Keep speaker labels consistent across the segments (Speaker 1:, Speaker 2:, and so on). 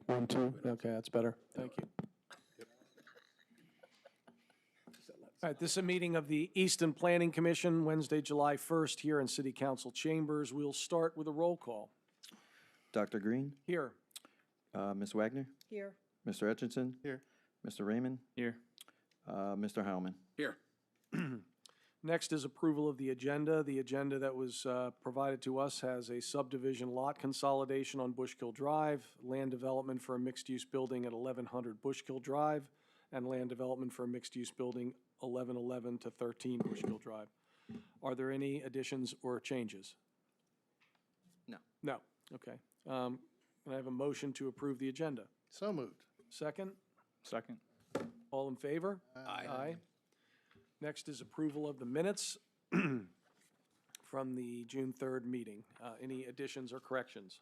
Speaker 1: 1, 2, okay, that's better. Thank you. All right, this is a meeting of the Easton Planning Commission, Wednesday, July 1st, here in City Council chambers. We'll start with a roll call.
Speaker 2: Dr. Green,
Speaker 1: Here.
Speaker 2: Ms. Wagner,
Speaker 3: Here.
Speaker 2: Mr. Etchison. Here. Mr. Raymond,
Speaker 4: Here.
Speaker 2: Mr. Howman.
Speaker 4: Here.
Speaker 1: Next is approval of the agenda. The agenda that was provided to us has a subdivision lot consolidation on Bushkill Drive, land development for a mixed-use building at 1100 Bushkill Drive, and land development for a mixed-use building 1111 to 13 Bushkill Drive. Are there any additions or changes?
Speaker 2: No.
Speaker 1: No. Okay. Can I have a motion to approve the agenda?
Speaker 5: So moved.
Speaker 1: Second?
Speaker 4: Second.
Speaker 1: All in favor? Aye. Next is approval of the minutes from the June 3rd meeting. Any additions or corrections?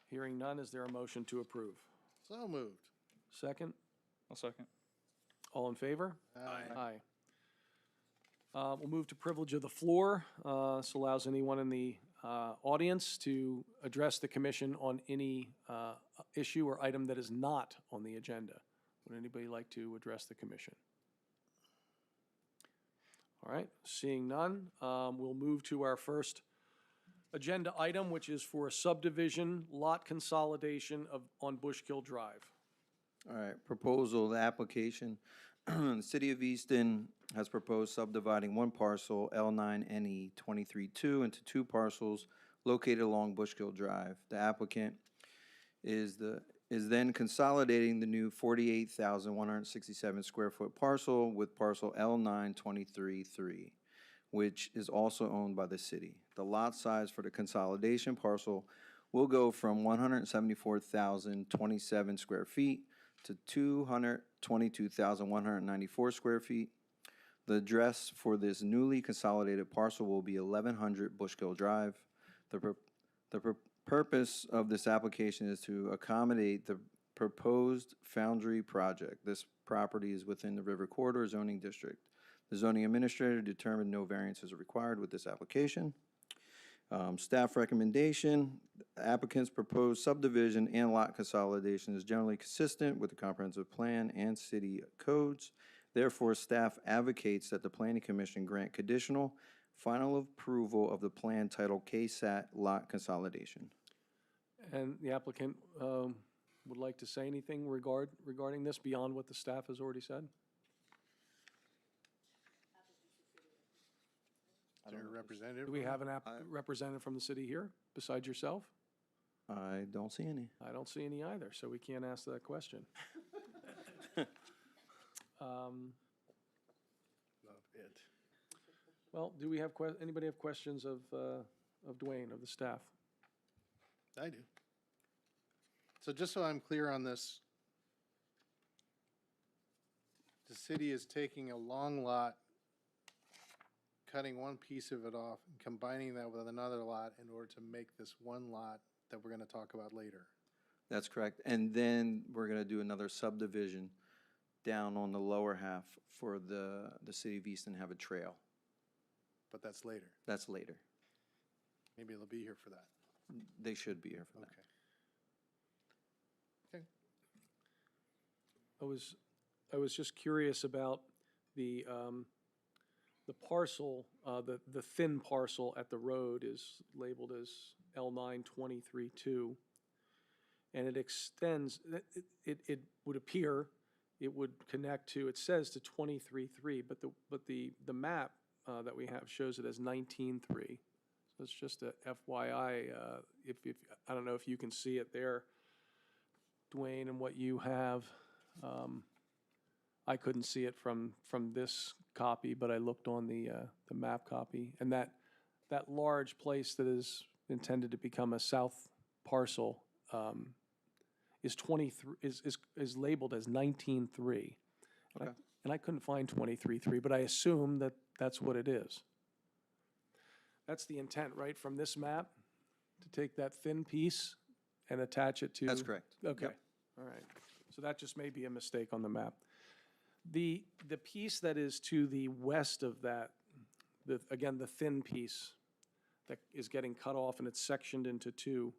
Speaker 1: Hearing none, is there a motion to approve?
Speaker 5: So moved.
Speaker 1: Second?
Speaker 4: I'll second.
Speaker 1: All in favor?
Speaker 5: Aye.
Speaker 1: Aye. We'll move to privilege of the floor. This allows anyone in the audience to address the commission on any issue or item that is not on the agenda. Would anybody like to address the commission? All right, seeing none, we'll move to our first agenda item, which is for a subdivision lot consolidation on Bushkill Drive.
Speaker 2: All right, proposal, the application. The City of Easton has proposed subdividing one parcel, L9NE 23-2, into two parcels located along Bushkill Drive. The applicant is then consolidating the new 48,167 square foot parcel with parcel L9 23-3, which is also owned by the city. The lot size for the consolidation parcel will go from 174,027 square feet to 222,194 square feet. The address for this newly consolidated parcel will be 1100 Bushkill Drive. The purpose of this application is to accommodate the proposed foundry project. This property is within the River Corridor zoning district. The zoning administrator determined no variances are required with this application. Staff recommendation, the applicant's proposed subdivision and lot consolidation is generally consistent with the comprehensive plan and city codes. Therefore, staff advocates that the Planning Commission grant conditional final approval of the plan titled KSAT Lot Consolidation.
Speaker 1: And the applicant would like to say anything regarding this beyond what the staff has already said?
Speaker 5: Is there a representative?
Speaker 1: Do we have an representative from the city here besides yourself?
Speaker 2: I don't see any.
Speaker 1: I don't see any either, so we can't ask that question.
Speaker 5: Not it.
Speaker 1: Well, do we have, anybody have questions of Dwayne, of the staff?
Speaker 5: I do. So just so I'm clear on this, the city is taking a long lot, cutting one piece of it off, and combining that with another lot in order to make this one lot that we're going to talk about later.
Speaker 2: That's correct. And then we're going to do another subdivision down on the lower half for the City of Easton have a trail.
Speaker 5: But that's later.
Speaker 2: That's later.
Speaker 5: Maybe they'll be here for that.
Speaker 2: They should be here for that.
Speaker 5: Okay. Okay.
Speaker 1: I was just curious about the parcel, the thin parcel at the road is labeled as L923-2. And it extends, it would appear, it would connect to, it says to 23-3, but the map that we have shows it as 19-3. So it's just a FYI, if I don't know if you can see it there, Dwayne, and what you have. I couldn't see it from this copy, but I looked on the map copy, and that large place that is intended to become a south parcel is 23 is labeled as 19-3.
Speaker 2: Okay.
Speaker 1: And I couldn't find 23-3, but I assume that that's what it is. That's the intent, right, from this map, to take that thin piece and attach it to?
Speaker 2: That's correct.
Speaker 1: Okay,
Speaker 2: Yep.
Speaker 1: all right. So that just may be a mistake on the map. The piece that is to the west of that, again, the thin piece that is getting cut off and it's sectioned into two,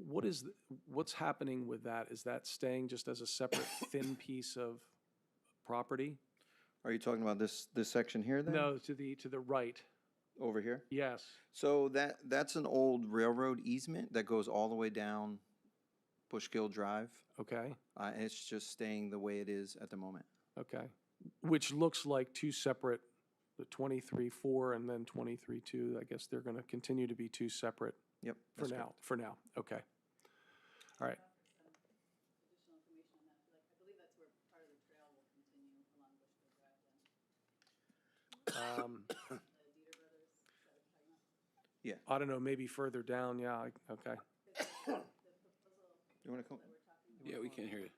Speaker 1: what's happening with that? Is that staying just as a separate thin piece of property?
Speaker 2: Are you talking about this section here then?
Speaker 1: No, to the right.
Speaker 2: Over here?
Speaker 1: Yes.
Speaker 2: So that's an old railroad easement that goes all the way down Bushkill Drive.
Speaker 1: Okay,
Speaker 2: And it's just staying the way it is at the moment.
Speaker 1: okay. Which looks like two separate, the 23-4 and then 23-2. I guess they're going to continue to be two separate
Speaker 2: Yep.
Speaker 1: for
Speaker 2: that's
Speaker 1: now,
Speaker 2: correct.
Speaker 1: for now. Okay. All right.
Speaker 3: Additional information on that. I believe that's where part of the trail will continue along Bushkill Drive then.
Speaker 1: Um,
Speaker 3: The Dieter Brothers, is that what you're talking about?
Speaker 1: I don't know, maybe further down, yeah, okay.
Speaker 2: You want to come?
Speaker 4: Yeah, we can't hear you.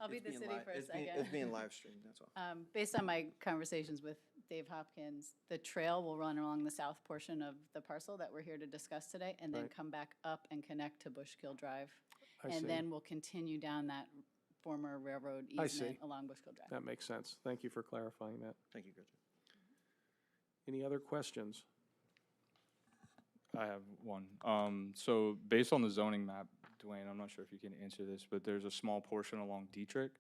Speaker 3: I'll be the city for a second.
Speaker 2: It's being live streamed, that's all.
Speaker 3: Based on my conversations with Dave Hopkins, the trail will run along the south portion of the parcel that we're here to discuss today, and then
Speaker 1: Right.
Speaker 3: come back up and connect to Bushkill Drive.
Speaker 1: I see.
Speaker 3: And then we'll continue down that former railroad
Speaker 1: I
Speaker 3: easement
Speaker 1: see.
Speaker 3: along Bushkill Drive.
Speaker 1: That makes sense. Thank you for clarifying that.
Speaker 2: Thank you, Gretchen.
Speaker 1: Any other questions?
Speaker 6: I have one. So based on the zoning map, Dwayne, I'm not sure if you can answer this, but there's a small portion along Dietrich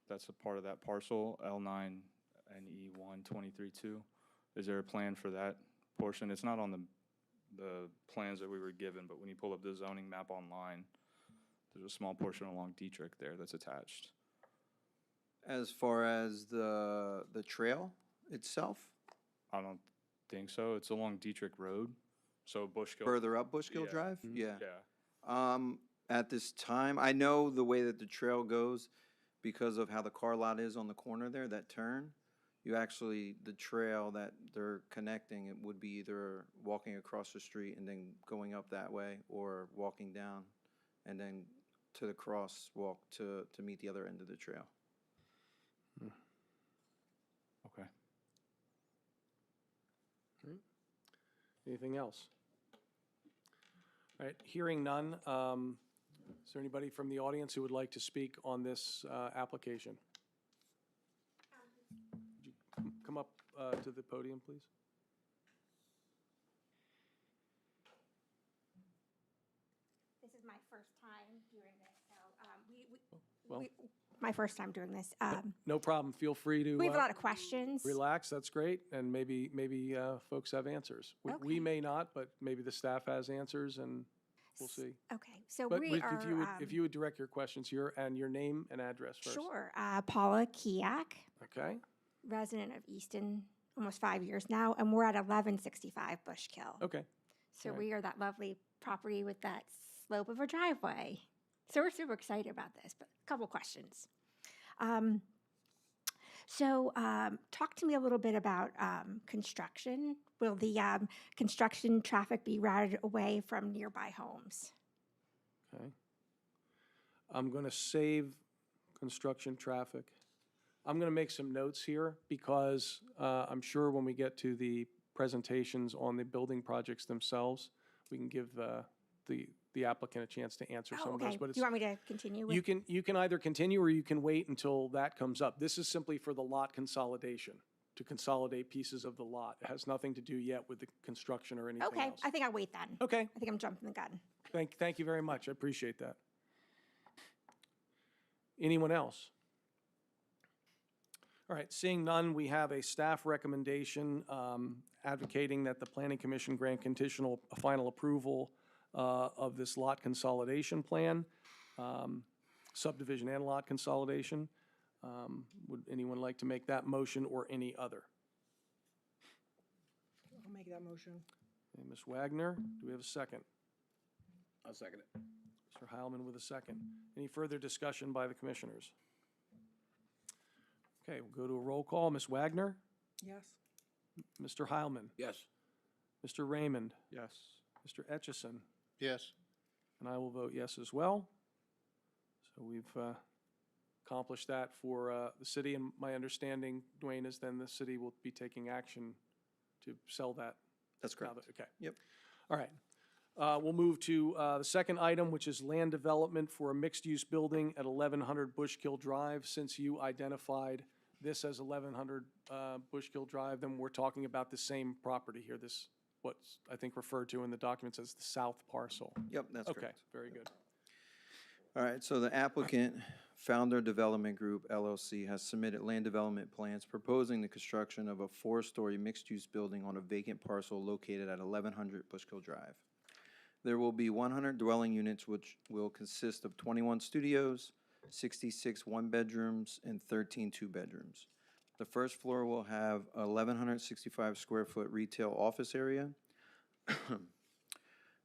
Speaker 6: that's a part of that parcel, L9 and E1 23-2. Is there a plan for that portion? It's not on the plans that we were given, but when you pull up the zoning map online, there's a small portion along Dietrich there that's attached.
Speaker 2: As far as the trail itself,
Speaker 6: I don't think so. It's along Dietrich Road, so Bushkill.
Speaker 2: further up Bushkill
Speaker 6: Yeah.
Speaker 2: Drive? Yeah.
Speaker 6: Yeah.
Speaker 2: At this time, I know the way that the trail goes because of how the car lot is on the corner there, that turn. The trail that they're connecting, it would be either walking across the street and then going up that way, or walking down and then to the crosswalk to meet the other end of the trail.
Speaker 6: Okay.
Speaker 1: Anything else? All right, hearing none, is there anybody from the audience who would like to speak on this application? Would you come up to the podium, please?
Speaker 7: This is my first time doing this, so
Speaker 1: Well,
Speaker 7: my first time doing this.
Speaker 1: no problem. Feel free to
Speaker 7: We have a lot of questions.
Speaker 1: relax. That's great. And maybe folks have answers. We
Speaker 7: Okay.
Speaker 1: may not, but maybe the staff has answers, and we'll see.
Speaker 7: Okay, so
Speaker 1: But
Speaker 7: we
Speaker 1: if
Speaker 7: are.
Speaker 1: you would direct your questions here and your name and address first.
Speaker 7: Sure. Paula Kiak,
Speaker 1: Okay,
Speaker 7: resident of Easton, almost 5 years now, and we're at 1165 Bushkill.
Speaker 1: okay.
Speaker 7: So
Speaker 1: alright.
Speaker 7: we are that lovely property with that slope of a driveway. So we're super excited about this, but a couple questions. Talk to me a little bit about construction. Will the construction traffic be routed away from nearby homes?
Speaker 1: Okay. I'm going to save construction traffic. I'm going to make some notes here because I'm sure when we get to the presentations on the building projects themselves, we can give the applicant a chance to answer some
Speaker 7: Oh,
Speaker 1: of those.
Speaker 7: okay.
Speaker 1: But
Speaker 7: Do you want me to continue with?
Speaker 1: you can either continue or you can wait until that comes up. This is simply for the lot consolidation, to consolidate pieces of the lot. It has nothing to do yet with the construction or anything
Speaker 7: Okay,
Speaker 1: else.
Speaker 7: I think I'll wait then.
Speaker 1: Okay,
Speaker 7: I think I'm jumping the gun.
Speaker 1: thank you very much. I appreciate that. Anyone else? All right, seeing none, we have a staff recommendation advocating that the Planning Commission grant conditional final approval of this lot consolidation plan, subdivision and lot consolidation. Would anyone like to make that motion or any other?
Speaker 8: I'll make that motion.
Speaker 1: Okay, Ms. Wagner, do we have a second?
Speaker 4: I'll second it.
Speaker 1: Mr. Heilman with a second. Any further discussion by the commissioners? Okay, we'll go to a roll call. Ms. Wagner?
Speaker 8: Yes.
Speaker 1: Mr. Heilman?
Speaker 4: Yes.
Speaker 1: Mr. Raymond?
Speaker 6: Yes.
Speaker 1: Mr. Etchison?
Speaker 5: Yes.
Speaker 1: And I will vote yes as well. So we've accomplished that for the city, and my understanding, Dwayne, is then the city will be taking action to sell that.
Speaker 2: That's
Speaker 1: now
Speaker 2: correct.
Speaker 1: that- Okay.
Speaker 2: Yep.
Speaker 1: All right. We'll move to the second item, which is land development for a mixed-use building at 1100 Bushkill Drive. Since you identified this as 1100 Bushkill Drive, then we're talking about the same property here, this what's, I think, referred to in the documents as the south parcel.
Speaker 2: Yep, that's
Speaker 1: Okay,
Speaker 2: correct.
Speaker 1: very good.
Speaker 2: All right, so the applicant, Founder Development Group LLC, has submitted land development plans proposing the construction of a 4-story mixed-use building on a vacant parcel located at 1100 Bushkill Drive. There will be 100 dwelling units, which will consist of 21 studios, 66 one-bedrooms, and 13 two-bedrooms. The first floor will have 1,165 square foot retail office area.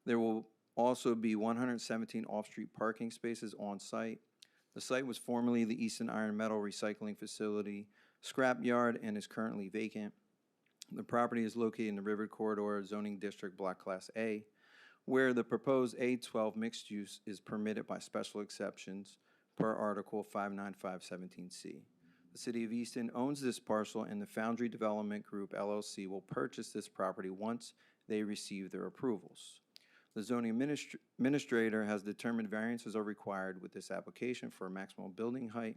Speaker 2: There will also be 117 off-street parking spaces on site. The site was formerly the Easton Iron Metal Recycling Facility scrap yard and is currently vacant. The property is located in the River Corridor Zoning District Block Class A, where the proposed A12 mixed use is permitted by special exceptions per Article 59517C. The City of Easton owns this parcel, and the Foundry Development Group LLC will purchase this property once they receive their approvals. The zoning administrator has determined variances are required with this application for a maximum building height.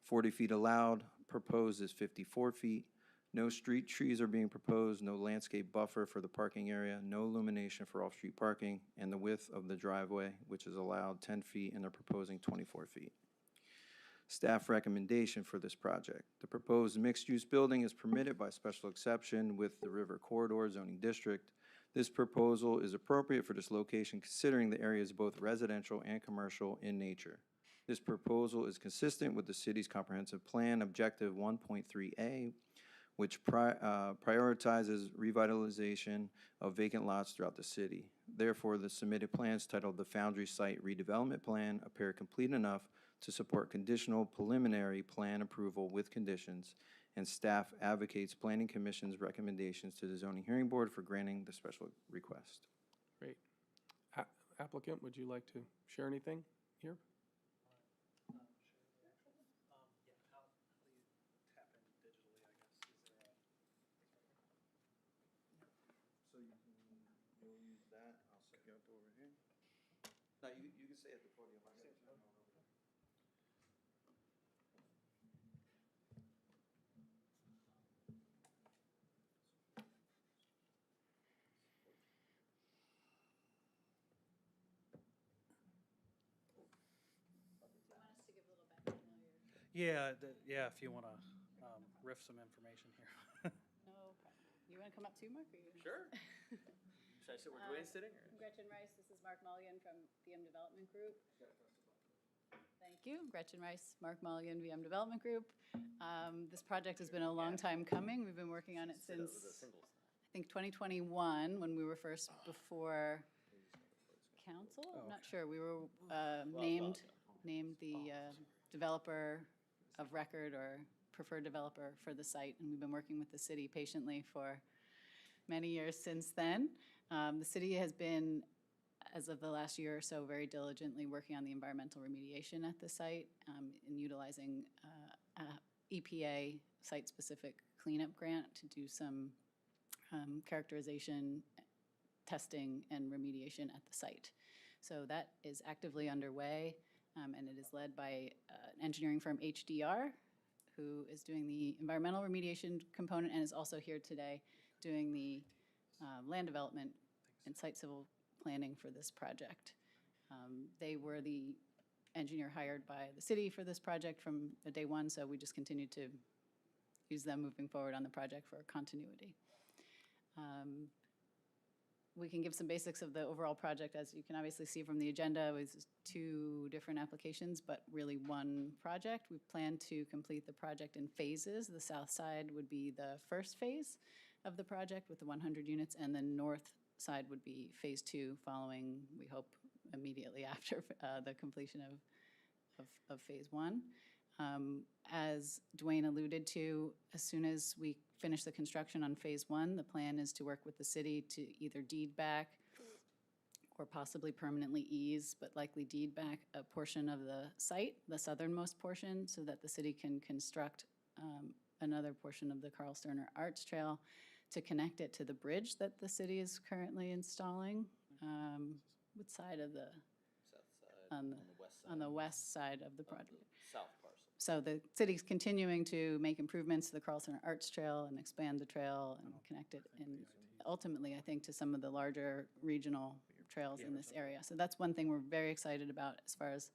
Speaker 2: 40 feet allowed, proposed is 54 feet. No street trees are being proposed, no landscape buffer for the parking area, no illumination for off-street parking, and the width of the driveway, which is allowed 10 feet, and they're proposing 24 feet. Staff recommendation for this project. The proposed mixed-use building is permitted by special exception with the River Corridor Zoning District. This proposal is appropriate for this location considering the area is both residential and commercial in nature. This proposal is consistent with the city's comprehensive plan objective 1.3A, which prioritizes revitalization of vacant lots throughout the city. Therefore, the submitted plans titled the Foundry Site Redevelopment Plan appear complete enough to support conditional preliminary plan approval with conditions, and staff advocates Planning Commission's recommendations to the Zoning Hearing Board for granting the special request.
Speaker 1: Great. Applicant, would you like to share anything here?
Speaker 2: So you'll use that, I'll set you up over here. No, you can stay at the podium.
Speaker 3: Do you want us to give a little background? I know you're-
Speaker 8: Yeah, if you want to riff some information here.
Speaker 3: No problem. You want to come up too, Mark? Or you?
Speaker 9: Sure. Should I sit where Dwayne's sitting? Or?
Speaker 3: I'm Gretchen Rice. This is Mark Mulligan from VM Development Group. Thank you. Gretchen Rice, Mark Mulligan, VM Development Group. This project has been a long time coming. We've been working on it
Speaker 9: Sit up
Speaker 3: since,
Speaker 9: with a singles.
Speaker 3: I think, 2021, when we were first before council. I'm not sure. We were named the developer of record or preferred developer for the site, and we've been working with the city patiently for many years since then. The city has been, as of the last year or so, very diligently working on the environmental remediation at the site and utilizing EPA site-specific cleanup grant to do some characterization, testing, and remediation at the site. So that is actively underway, and it is led by an engineering firm, HDR, who is doing the environmental remediation component and is also here today doing the land development and site civil planning for this project. They were the engineer hired by the city for this project from day one, so we just continue to use them moving forward on the project for continuity. We can give some basics of the overall project. As you can obviously see from the agenda, it was 2 different applications, but really one project. We plan to complete the project in phases. The south side would be the first phase of the project with the 100 units, and the north side would be phase 2 following, we hope, immediately after the completion of phase 1. As Dwayne alluded to, as soon as we finish the construction on phase 1, the plan is to work with the city to either deed back or possibly permanently ease, but likely deed back a portion of the site, the southernmost portion, so that the city can construct another portion of the Carl Sterner Arts Trail to connect it to the bridge that the city is currently installing. What side of the?
Speaker 9: South side,
Speaker 3: On the
Speaker 9: west side.
Speaker 3: On the west side of the
Speaker 9: of the
Speaker 3: project.
Speaker 9: South parcel.
Speaker 3: So the city's continuing to make improvements to the Carl Center Arts Trail and expand the trail and connect it in ultimately, I think, to some of the larger regional trails in this area. So that's one thing we're very excited about as far as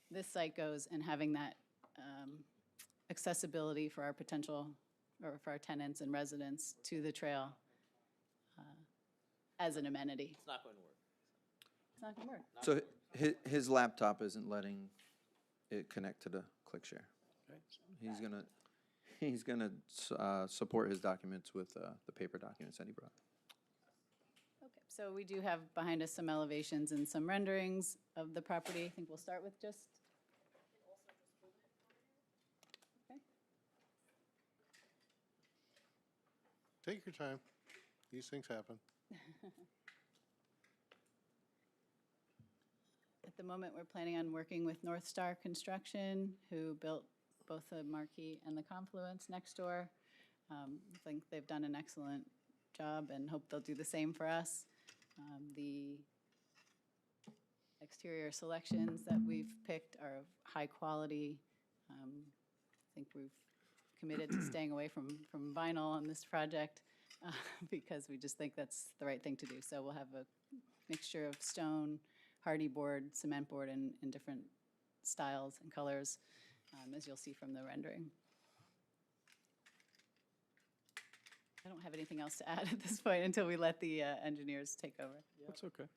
Speaker 3: this site goes, and having that accessibility for our potential, or for our tenants and residents to the trail as an amenity.
Speaker 9: It's not going to work.
Speaker 3: It's not gonna work.
Speaker 2: So his laptop isn't letting it connect to the ClickShare. He's gonna support his documents with the paper documents that he brought.
Speaker 3: Okay, so we do have behind us some elevations and some renderings of the property. I think we'll start with just. Okay.
Speaker 5: Take your time. These things happen.
Speaker 3: At the moment, we're planning on working with North Star Construction, who built both the Marquee and the Confluence next door. I think they've done an excellent job and hope they'll do the same for us. The exterior selections that we've picked are of high quality. I think we've committed to staying away from vinyl on this project because we just think that's the right thing to do. So we'll have a mixture of stone, hardy board, cement board in different styles and colors, as you'll see from the rendering. I don't have anything else to add at this point until we let the engineers take over.
Speaker 1: That's okay.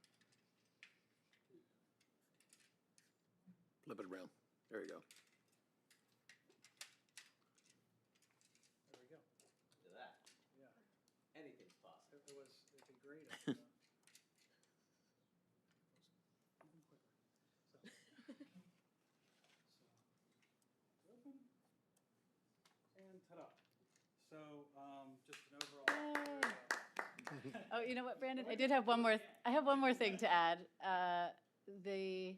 Speaker 4: Flip it around. There you go.
Speaker 8: There we go.
Speaker 9: To that.
Speaker 8: Yeah.
Speaker 9: Anything's possible.
Speaker 8: It'd be great if, and ta-da. So, just an overall.
Speaker 3: Oh, you know what, Brandon? I have one more thing to add. The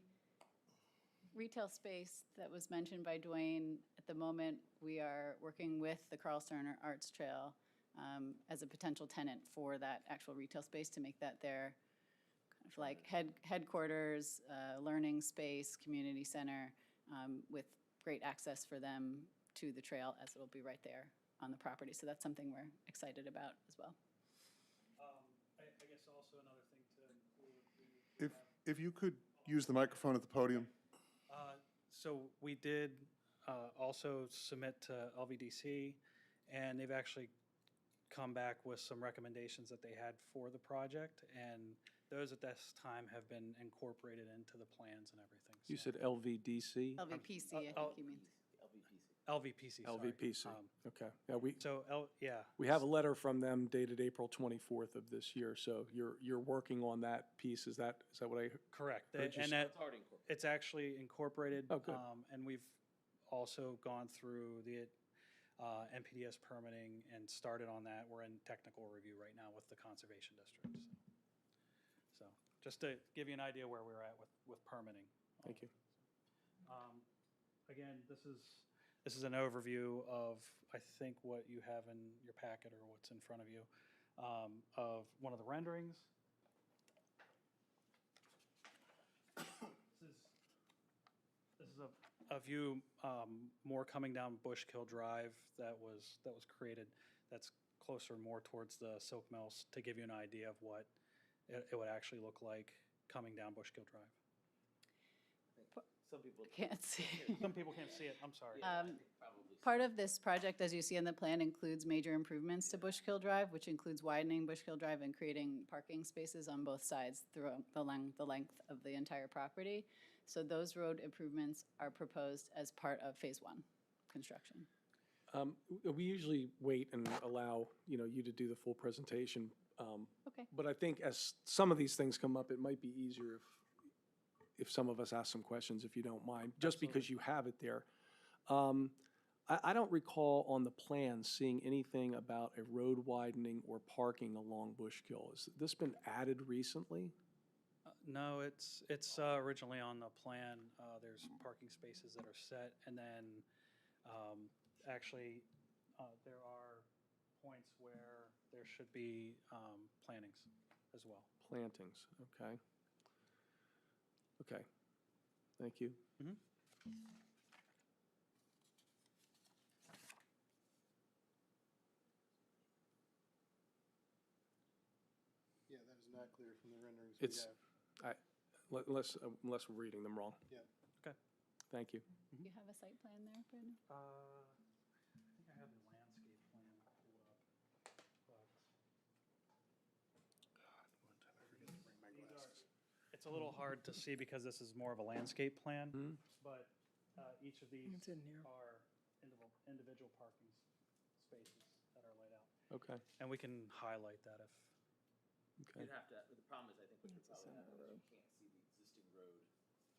Speaker 3: retail space that was mentioned by Dwayne, at the moment, we are working with the Carl Cerner Arts Trail as a potential tenant for that actual retail space, to make that their kind of like headquarters, learning space, community center, with great access for them to the trail, as it'll be right there on the property. So that's something we're excited about as well.
Speaker 8: I guess also another thing to include.
Speaker 10: If you could use the microphone at the podium.
Speaker 8: So we did also submit to LVDC, and they've actually come back with some recommendations that they had for the project, and those at this time have been incorporated into the plans and everything.
Speaker 1: You
Speaker 8: So-
Speaker 1: said LVDC?
Speaker 3: LVPC, I think he means.
Speaker 8: LVPC, sorry.
Speaker 1: LVPC,
Speaker 8: Um,
Speaker 1: okay. Yeah, we have a letter from them dated April 24th of this year, so you're working on that piece, is that what I?
Speaker 8: Correct.
Speaker 1: Heard you
Speaker 8: And
Speaker 1: say-
Speaker 8: that,
Speaker 9: It's already incorporated.
Speaker 8: it's actually incorporated.
Speaker 1: Oh, good.
Speaker 8: And we've also gone through the NPDS permitting and started on that. We're in technical review right now with the Conservation District. So just to give you an idea where we're at with permitting.
Speaker 1: Thank you.
Speaker 8: Again, this is an overview of, I think, what you have in your packet or what's in front of you, of one of the renderings. This is a view more coming down Bushkill Drive that was created. That's closer more towards the Silk Mills, to give you an idea of what it would actually look like coming down Bushkill Drive.
Speaker 9: Some people.
Speaker 3: Can't see.
Speaker 8: Some people can't see it, I'm sorry.
Speaker 9: Yeah, I think probably
Speaker 3: Part of this project, as you see in the plan, includes major improvements to Bushkill Drive, which includes widening Bushkill Drive and creating parking spaces on both sides throughout the length of the entire property. So those road improvements are proposed as part of Phase 1 construction.
Speaker 1: We usually wait and allow, you to do the full presentation.
Speaker 3: Okay.
Speaker 1: But I think as some of these things come up, it might be easier if some of us ask some questions, if you don't mind, just because you have it there. I don't recall on the plan seeing anything about a road widening or parking along Bushkill. Has this been added recently?
Speaker 8: No, it's originally on the plan. There's parking spaces that are set, and then actually there are points where there should be plantings as well.
Speaker 1: Plantings, okay. Okay, thank you.
Speaker 5: clear from the renderings we
Speaker 1: It's,
Speaker 5: have.
Speaker 1: unless we're reading them wrong.
Speaker 5: Yeah.
Speaker 8: Okay.
Speaker 1: Thank you.
Speaker 3: You have a site plan there, Brendan?
Speaker 8: I think I have the landscape plan pulled up, but it's a little hard to see because this is more of a landscape plan, but each of these are individual parking spaces that are laid out.
Speaker 1: Okay,
Speaker 8: And we can highlight that if,
Speaker 1: okay.
Speaker 9: You'd have to, the problem is, I think what you're probably having is you can't see the existing road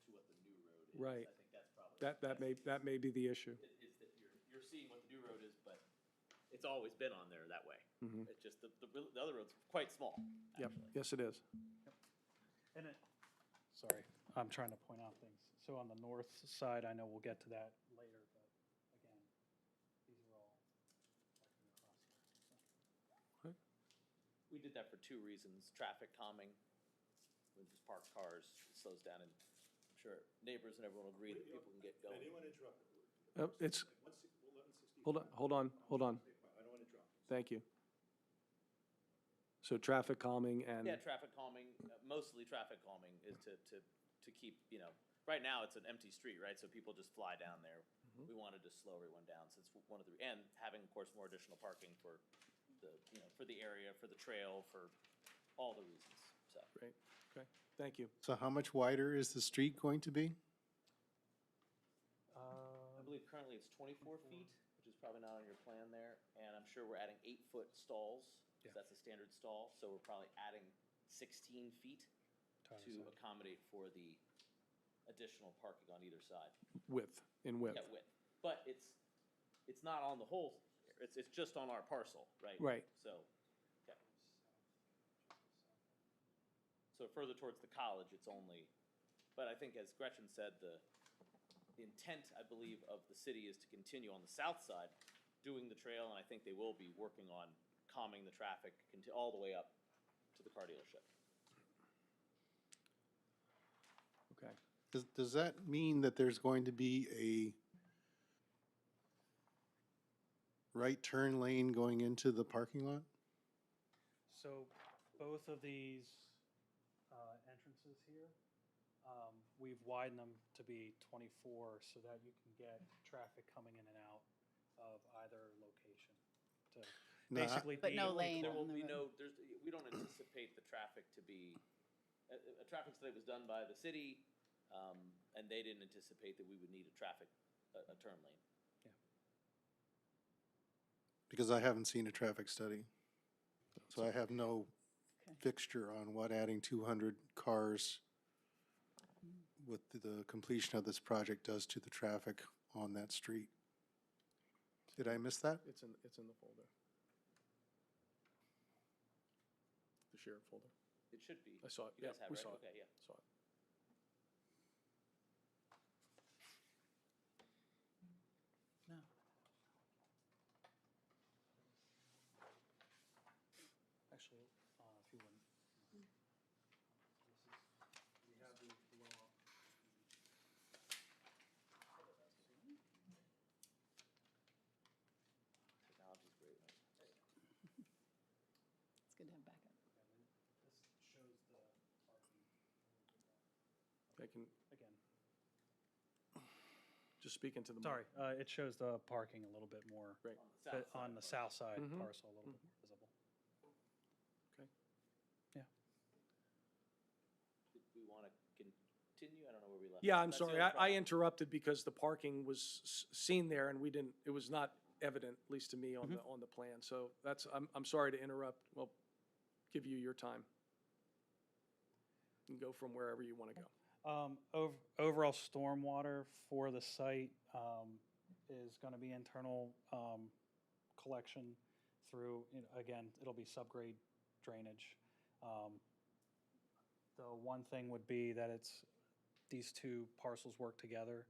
Speaker 9: to what the new road is.
Speaker 1: Right.
Speaker 9: I think that's probably.
Speaker 1: That may be the issue.
Speaker 9: Is that you're seeing what the new road is, but it's always been on there that way. It's just the other road's quite small,
Speaker 1: Yep,
Speaker 9: actually.
Speaker 1: yes, it is.
Speaker 8: and it, sorry, I'm trying to point out things. So on the north side, I know we'll get to that later, but again, these are all parking across here. So.
Speaker 9: We did that for two reasons, traffic calming. We just park cars, it slows down, and I'm sure neighbors and everyone will agree that people can get going.
Speaker 1: It's, hold on. Thank you. So traffic calming and,
Speaker 9: Yeah, traffic calming, mostly traffic calming is to keep, right now it's an empty street, right? So people just fly down there. We wanted to slow everyone down, so it's one of the, and having, of course, more additional parking for the, for the area, for the trail, for all the reasons, so.
Speaker 1: great, okay, thank you.
Speaker 5: So how much wider is the street going to be?
Speaker 9: I believe currently it's 24 feet, which is probably not on your plan there, and I'm sure we're adding 8-foot stalls,
Speaker 8: Yeah.
Speaker 9: because that's a standard stall, so we're probably adding 16 feet
Speaker 8: To either
Speaker 9: to
Speaker 8: side.
Speaker 9: accommodate for the additional parking on either side.
Speaker 1: Width, in width.
Speaker 9: Yeah, width, but it's not on the whole, it's just on our parcel, right?
Speaker 1: Right.
Speaker 9: So, yeah. So further towards the college, it's only, but I think as Gretchen said, the intent, I believe, of the city is to continue on the south side, doing the trail, and I think they will be working on calming the traffic all the way up to the car dealership.
Speaker 1: Okay.
Speaker 5: Does that mean that there's going to be a right turn lane going into the parking lot?
Speaker 8: So both of these entrances here, we've widened them to be 24 so that you can get traffic coming in and out of either location. To
Speaker 5: No,
Speaker 8: basically
Speaker 3: But
Speaker 8: be
Speaker 3: no lane
Speaker 9: There
Speaker 3: on
Speaker 9: will
Speaker 3: the
Speaker 9: be
Speaker 3: road.
Speaker 9: we don't anticipate the traffic to be, a traffic study was done by the city, and they didn't anticipate that we would need a turn lane.
Speaker 5: Because I haven't seen a traffic study. So I have no
Speaker 3: Okay.
Speaker 5: fixture on what adding 200 cars with the completion of this project does to the traffic on that street. Did I miss that?
Speaker 1: It's in the folder. The shared folder.
Speaker 9: It should be.
Speaker 1: I saw it.
Speaker 9: You guys
Speaker 1: Yeah,
Speaker 9: have
Speaker 1: we
Speaker 9: it,
Speaker 1: saw
Speaker 9: right?
Speaker 1: it.
Speaker 9: Okay, yeah.
Speaker 1: Saw it.
Speaker 8: No. Actually, if you wouldn't. We have the law.
Speaker 9: Technology's great, right?
Speaker 3: It's good to have backup.
Speaker 8: This shows the parking
Speaker 1: I can,
Speaker 8: again.
Speaker 1: just speak into the. mic.
Speaker 8: Sorry, it shows the parking a little bit more,
Speaker 1: Great,
Speaker 8: but on the south side
Speaker 1: Mhm.
Speaker 8: parcel, a little bit more visible.
Speaker 1: okay.
Speaker 9: Did we want to continue? I don't know where we left.
Speaker 1: Yeah, I'm
Speaker 9: That's the
Speaker 1: sorry,
Speaker 9: only
Speaker 1: I
Speaker 9: problem.
Speaker 1: interrupted because the parking was seen there and we didn't, it was not evident, at least to me, on
Speaker 8: Mm-hmm.
Speaker 1: the plan. So that's, I'm sorry to interrupt. Well, give you your time. You can go from wherever you want to go.
Speaker 8: Overall stormwater for the site is going to be internal collection through, again, it'll be subgrade drainage. The one thing would be that these two parcels work together,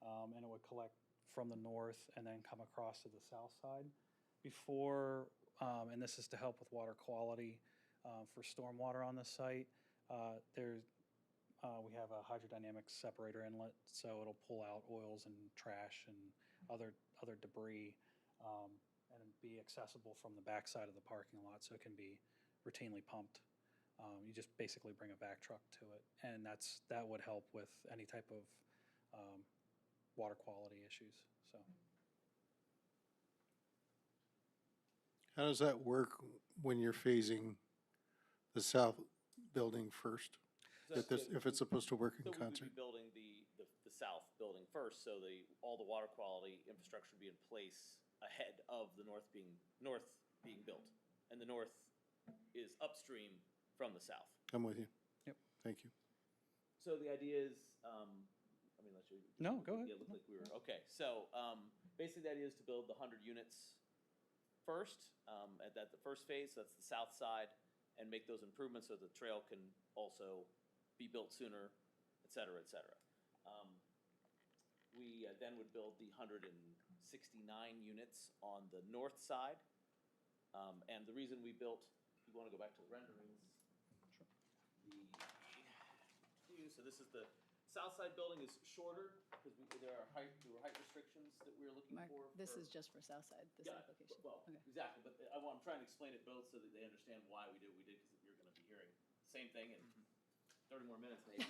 Speaker 8: and it would collect from the north and then come across to the south side. Before, and this is to help with water quality for stormwater on the site, we have a hydrodynamic separator inlet, so it'll pull out oils and trash and other debris, and be accessible from the backside of the parking lot, so it can be routinely pumped You just basically bring a vac truck to it, and that would help with any type of water quality issues, so.
Speaker 5: How does that work when you're phasing the south building first? If it's supposed to work in
Speaker 9: So we would
Speaker 5: concert?
Speaker 9: be building the south building first, so all the water quality infrastructure would be in place ahead of the north being built. And the north is upstream from the south.
Speaker 5: I'm with you.
Speaker 8: Yep.
Speaker 5: Thank you.
Speaker 9: So the idea is, I mean, let's you.
Speaker 8: No, go ahead.
Speaker 9: Yeah, looked like we were, okay. So, basically the idea is to build the 100 units first, at the first phase, so that's the south side, and make those improvements so the trail can also be built sooner, et cetera, et cetera. We then would build the 169 units on the north side. And the reason we built, if you want to go back to the renderings. So this is the south side building is shorter because there were height restrictions that we were looking
Speaker 3: Mark,
Speaker 9: for.
Speaker 3: this is just for Southside, this
Speaker 9: Yeah,
Speaker 3: application.
Speaker 9: Well,
Speaker 3: Okay.
Speaker 9: exactly, but I'm trying to explain it both so that they understand why we did what we did, because you're gonna be hearing the same thing in 30 more minutes maybe.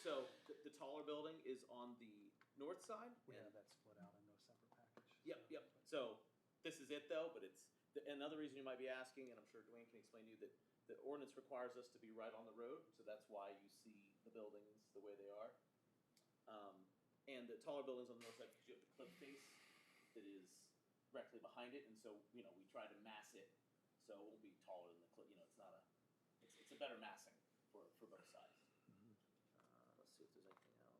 Speaker 9: So the taller building is on the north side.
Speaker 8: We
Speaker 9: and-
Speaker 8: have that split out into a separate package.
Speaker 9: Yep. So this is it though, but another reason you might be asking, and I'm sure Dwayne can explain to you, that the ordinance requires us to be right on the road, so that's why you see the buildings the way they are. And the taller buildings on the north side, because you have the cliff face that is directly behind it, and so, we try to mass it, so it won't be taller than the cliff, it's not it's a better massing for both sides. Let's see if there's anything else.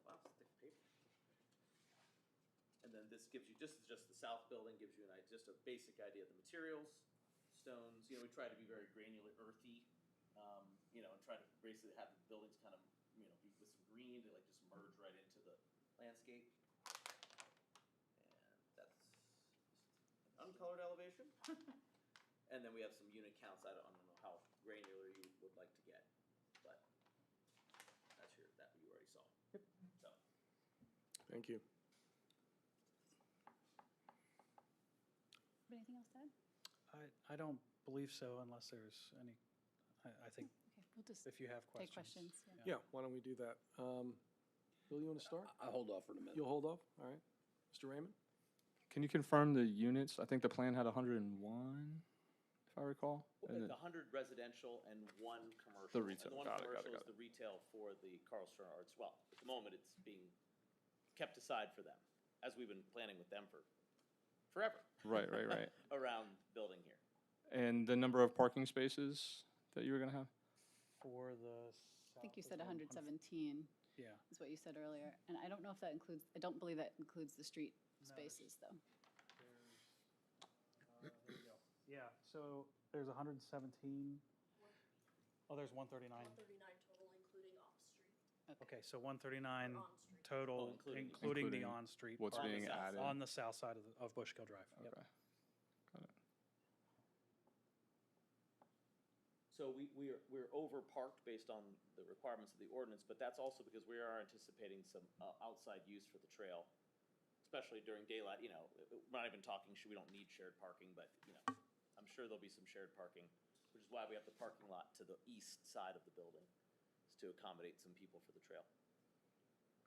Speaker 9: Wow, thick paper. And then this gives you, just the south building gives you just a basic idea of the materials, stones, we try to be very granular, earthy, and try to basically have the buildings kind of, be with some green to just merge right into the landscape. And that's an uncolored elevation. And then we have some unit counts. I don't know how granular you would like to get, but that you already saw. Yep. So.
Speaker 1: Thank you.
Speaker 3: Anything else to add?
Speaker 8: I don't believe so unless there's any, I think
Speaker 3: Okay, we'll just
Speaker 8: if you have questions.
Speaker 3: take questions.
Speaker 1: Yeah, why don't we do that? Bill, you want to start?
Speaker 4: I'll hold off for a minute.
Speaker 1: You'll hold off? All right. Mr. Raymond?
Speaker 6: Can you confirm the units? I think the plan had 101, if I recall.
Speaker 9: Well,
Speaker 6: And
Speaker 9: the
Speaker 6: it-
Speaker 9: 100 residential and 1 commercial.
Speaker 6: The retail.
Speaker 9: And the one
Speaker 6: Got it, got it,
Speaker 9: commercial
Speaker 6: got
Speaker 9: is the retail for the Carl Stern Arts. Well, at the moment, it's being kept aside for them, as we've been planning with them for forever.
Speaker 6: Right.
Speaker 9: Around building here.
Speaker 6: And the number of parking spaces that you were going to have?
Speaker 8: For the.
Speaker 3: I think you
Speaker 8: south
Speaker 3: said
Speaker 8: is
Speaker 3: 117
Speaker 8: Yeah.
Speaker 3: is what you said earlier. And I don't know if that includes, I don't believe that includes the street
Speaker 8: No.
Speaker 3: spaces, though.
Speaker 8: There you go. Yeah, so there's 117. Oh, there's 139.
Speaker 11: 139 total, including off-street,
Speaker 8: Okay, so 139
Speaker 11: on-street.
Speaker 8: total,
Speaker 9: Oh, including-
Speaker 8: including the
Speaker 6: Including
Speaker 8: on-street.
Speaker 6: What's
Speaker 9: On the
Speaker 6: being
Speaker 9: south
Speaker 6: added?
Speaker 8: On the south side of Bushkill Drive. Yep.
Speaker 6: Okay. Got it.
Speaker 9: So we're over parked based on the requirements of the ordinance, but that's also because we are anticipating some outside use for the trail, especially during daylight. We're not even talking, we don't need shared parking, but, I'm sure there'll be some shared parking, which is why we have the parking lot to the east side of the building, is to accommodate some people for the trail.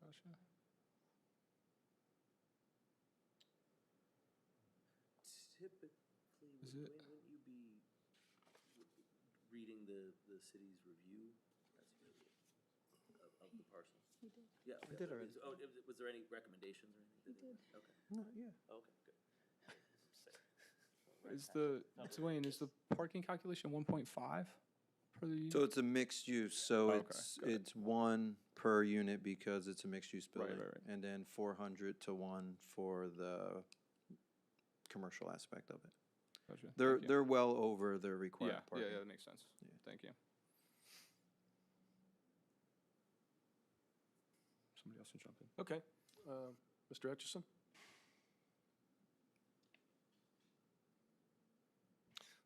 Speaker 6: Gotcha.
Speaker 9: Typically,
Speaker 6: Is it-
Speaker 9: wouldn't you be reading the city's review? That's really of the parcels.
Speaker 3: We did.
Speaker 9: Yeah.
Speaker 2: I did already.
Speaker 9: Was there any recommendations or anything?
Speaker 3: We did.
Speaker 9: Okay,
Speaker 2: Yeah.
Speaker 9: okay, good.
Speaker 6: Is Dwayne, is the parking calculation 1.5 per the unit?
Speaker 2: So it's a mixed use, so
Speaker 6: Okay,
Speaker 2: it's,
Speaker 6: got it.
Speaker 2: it's 1 per unit because it's a mixed use
Speaker 6: Right,
Speaker 2: building.
Speaker 6: right.
Speaker 2: And then 400 to 1 for the commercial aspect of it.
Speaker 6: Gotcha.
Speaker 2: They're,
Speaker 6: Thank you.
Speaker 2: they're well over their required
Speaker 6: Yeah,
Speaker 2: parking.
Speaker 6: that makes sense.
Speaker 2: Yeah.
Speaker 6: Thank you. Somebody else can jump in.
Speaker 1: Okay. Mr. Etchison?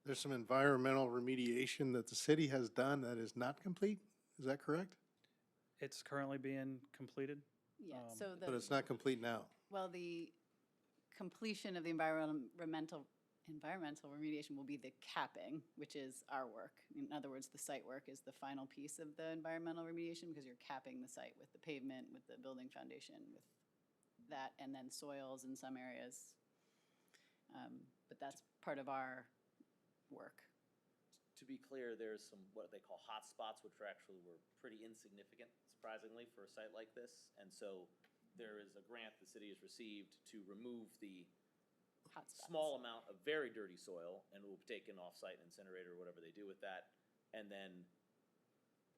Speaker 5: There's some environmental remediation that the city has done that is not complete. Is that correct?
Speaker 8: It's currently being completed.
Speaker 3: Yeah,
Speaker 8: Um,
Speaker 3: so
Speaker 5: But it's not complete now.
Speaker 3: well, the completion of the environmental environmental remediation will be the capping, which is our work. In other words, the site work is the final piece of the environmental remediation because you're capping the site with the pavement, with the building foundation, with that, and then soils in some areas. But that's part of our work.
Speaker 9: To be clear, there's some, what they call hot spots, which were pretty insignificant, surprisingly, for a site like this. And so there is a grant the city has received to remove the
Speaker 3: Hotspots.
Speaker 9: small amount of very dirty soil, and will be taken off-site and incinerated or whatever they do with that. And then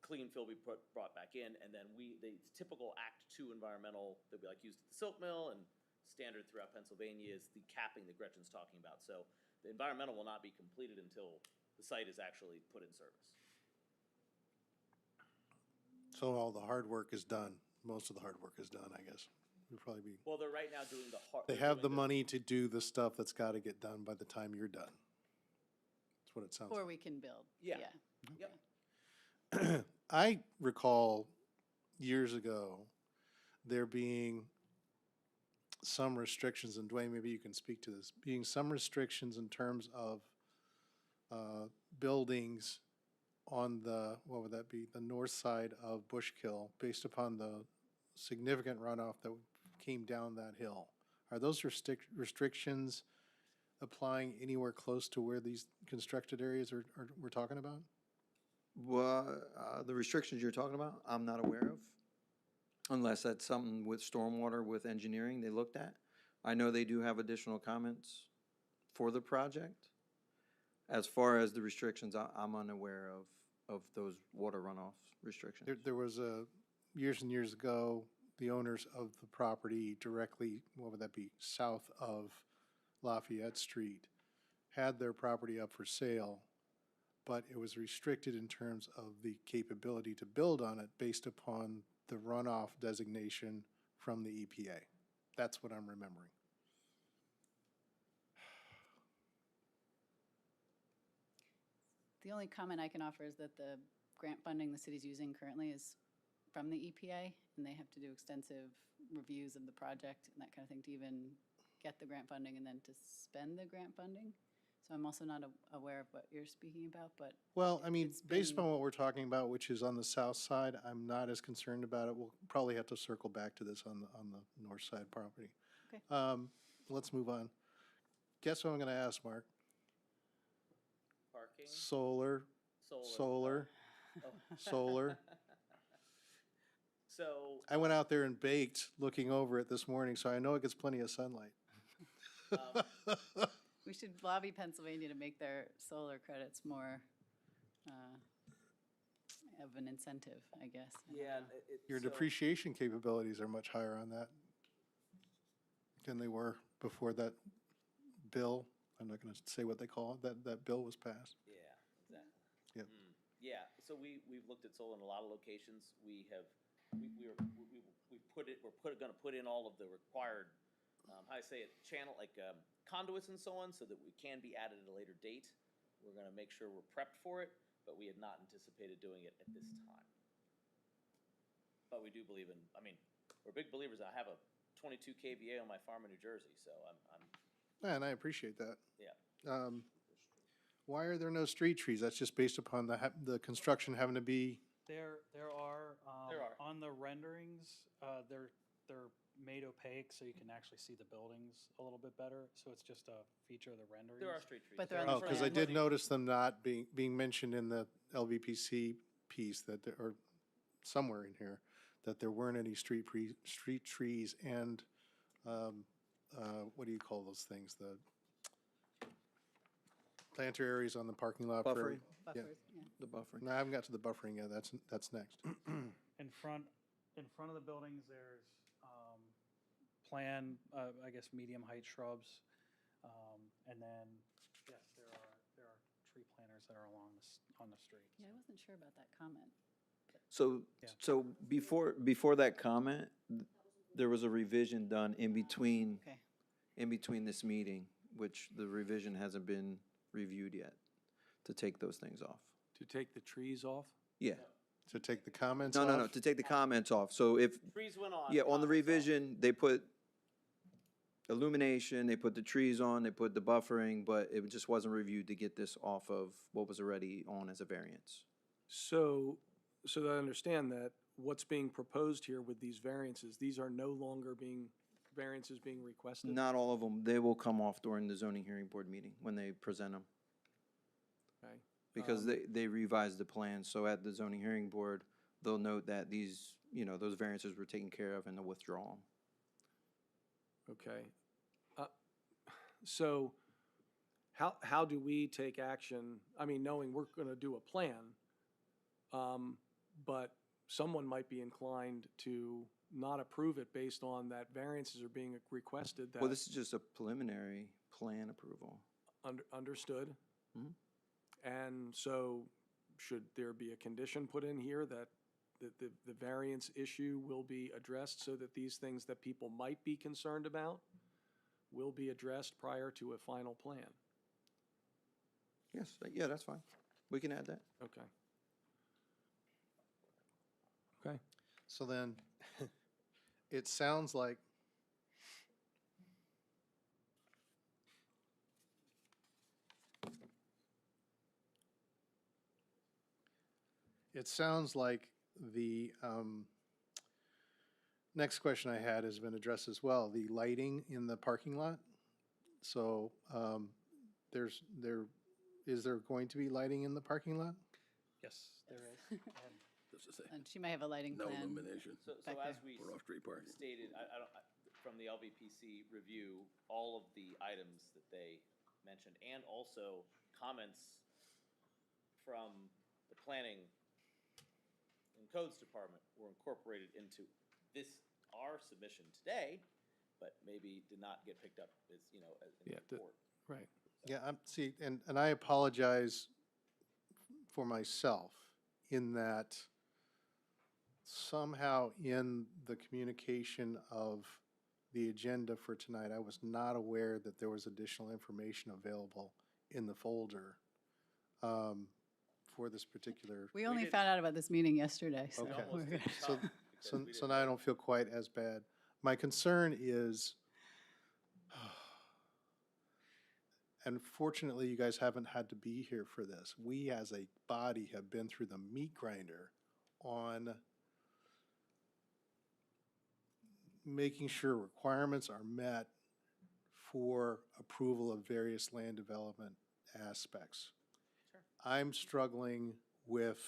Speaker 9: clean fill be brought back in, and then the typical Act 2 environmental that we like used at the silk mill and standard throughout Pennsylvania is the capping that Gretchen's talking about. So the environmental will not be completed until the site is actually put in service.
Speaker 5: So all the hard work is done. Most of the hard work is done, I guess. Would probably be,
Speaker 9: Well, they're right now doing the hard.
Speaker 5: they have the money to do the stuff that's got to get done by the time you're done. That's what it sounds
Speaker 3: Or
Speaker 5: like.
Speaker 3: we can build.
Speaker 9: Yeah.
Speaker 3: Yeah.
Speaker 9: Yep.
Speaker 5: I recall years ago there being some restrictions, and Dwayne, maybe you can speak to this, being some restrictions in terms of buildings on the, what would that be, the north side of Bushkill, based upon the significant runoff that came down that hill. Are those restrictions applying anywhere close to where these constructed areas are we're talking about?
Speaker 2: Well, the restrictions you're talking about, I'm not aware of, unless that's something with stormwater, with engineering they looked at. I know they do have additional comments for the project. As far as the restrictions, I'm unaware of those water runoff restrictions.
Speaker 5: There was years and years ago, the owners of the property directly, what would that be, south of Lafayette Street, had their property up for sale, but it was restricted in terms of the capability to build on it based upon the runoff designation from the EPA. That's what I'm remembering.
Speaker 3: The only comment I can offer is that the grant funding the city's using currently is from the EPA, and they have to do extensive reviews of the project and that kind of thing to even get the grant funding and then to spend the grant funding. So I'm also not aware of what you're speaking about, but
Speaker 5: Well, I mean,
Speaker 3: it's
Speaker 5: based
Speaker 3: been-
Speaker 5: upon what we're talking about, which is on the south side, I'm not as concerned about it. We'll probably have to circle back to this on the north side property.
Speaker 3: Okay.
Speaker 5: Let's move on. Guess what I'm gonna ask, Mark?
Speaker 9: Parking,
Speaker 5: Solar, solar,
Speaker 9: Oh.
Speaker 5: solar.
Speaker 9: So,
Speaker 5: I went out there and baked looking over it this morning, so I know it gets plenty of sunlight.
Speaker 3: We should lobby Pennsylvania to make their solar credits more of an incentive, I guess. I don't
Speaker 9: yeah.
Speaker 3: know.
Speaker 5: Your
Speaker 9: so-
Speaker 5: depreciation capabilities are much higher on that than they were before that bill. I'm not gonna say what they call it, that bill was passed.
Speaker 9: Yeah, exactly.
Speaker 5: Yep.
Speaker 9: Yeah, so we've looked at solar in a lot of locations. We've gonna put in all of the required, how I say it, channel, like conduits and so on, so that we can be added at a later date. We're gonna make sure we're prepped for it, but we had not anticipated doing it at this time. But we do believe in, I mean, we're big believers. I have a 22 kVA on my farm in New Jersey, so I'm
Speaker 5: And I appreciate that.
Speaker 9: yeah.
Speaker 5: Why are there no street trees? That's just based upon the construction having to be,
Speaker 8: There are.
Speaker 9: There are.
Speaker 8: On the renderings, they're made opaque, so you can actually see the buildings a little bit better. So it's just a feature of the renderings.
Speaker 9: There are street trees.
Speaker 3: But they're on
Speaker 5: oh,
Speaker 3: the
Speaker 5: because I
Speaker 3: plan.
Speaker 5: did notice them not being mentioned in the LVPC piece that there, or somewhere in here, that there weren't any street trees and, what do you call those things? The planter areas on the parking lot. for-
Speaker 2: Buffering?
Speaker 3: Buffers, yeah.
Speaker 2: The buffering.
Speaker 5: No, I haven't got to the buffering yet. That's next.
Speaker 8: In front of the buildings, there's I guess, medium height shrubs. And then, yes, there are tree planters that are on the street.
Speaker 3: Yeah, I wasn't sure about that comment.
Speaker 2: So,
Speaker 8: Yeah.
Speaker 2: so before that comment, there was a revision done in between
Speaker 3: Okay.
Speaker 2: this meeting, which the revision hasn't been reviewed yet, to take those things off.
Speaker 1: To take the trees off?
Speaker 2: Yeah.
Speaker 5: To take the comments
Speaker 2: No,
Speaker 5: off?
Speaker 2: no, to take the comments off. So if,
Speaker 9: Trees went on.
Speaker 2: yeah, on the
Speaker 9: comments off.
Speaker 2: revision, they put illumination, they put the trees on, they put the buffering, but it just wasn't reviewed to get this off of what was already on as a variance.
Speaker 1: So, so that I understand that what's being proposed here with these variances, these are no longer variances being requested?
Speaker 2: Not all of them, they will come off during the zoning hearing board meeting when they present them.
Speaker 1: Okay.
Speaker 2: Because they revised the plan, so at the zoning hearing board, they'll note that these, those variances were taken care of and they'll withdraw them.
Speaker 1: Okay. So how do we take action? I mean, knowing we're going to do a plan, but someone might be inclined to not approve it based on that variances are being requested that.
Speaker 2: Well, this is just a preliminary plan approval.
Speaker 1: Understood.
Speaker 2: Mhm.
Speaker 1: And so should there be a condition put in here that the variance issue will be addressed so that these things that people might be concerned about will be addressed prior to a final plan?
Speaker 2: Yes, yeah, that's fine. We can add that.
Speaker 1: Okay. Okay.
Speaker 5: So then, it sounds like the next question I had has been addressed as well, the lighting in the parking lot. So is there going to be lighting in the parking lot?
Speaker 8: Yes, there is. And
Speaker 4: Just to say,
Speaker 3: And she may have a lighting
Speaker 4: no
Speaker 3: plan.
Speaker 4: illumination
Speaker 9: So
Speaker 3: Back
Speaker 9: as
Speaker 3: there.
Speaker 9: we
Speaker 4: for off-street parking.
Speaker 9: stated, from the LVPC review, all of the items that they mentioned, and also comments from the planning and codes department were incorporated into our submission today, but maybe did not get picked up as, in
Speaker 1: Yeah,
Speaker 9: the report.
Speaker 1: Right.
Speaker 5: Yeah, and I apologize for myself in that somehow in the communication of the agenda for tonight, I was not aware that there was additional information available in the folder for this particular.
Speaker 3: We only found out about this meeting yesterday, so.
Speaker 5: Okay.
Speaker 3: we're
Speaker 9: Almost
Speaker 3: good.
Speaker 9: didn't
Speaker 5: So,
Speaker 9: come because we
Speaker 5: so
Speaker 9: didn't
Speaker 5: now I
Speaker 9: know.
Speaker 5: don't feel quite as bad. My concern is, and fortunately, you guys haven't had to be here for this. We as a body have been through the meat grinder on making sure requirements are met for approval of various land development aspects.
Speaker 9: Sure.
Speaker 5: I'm struggling with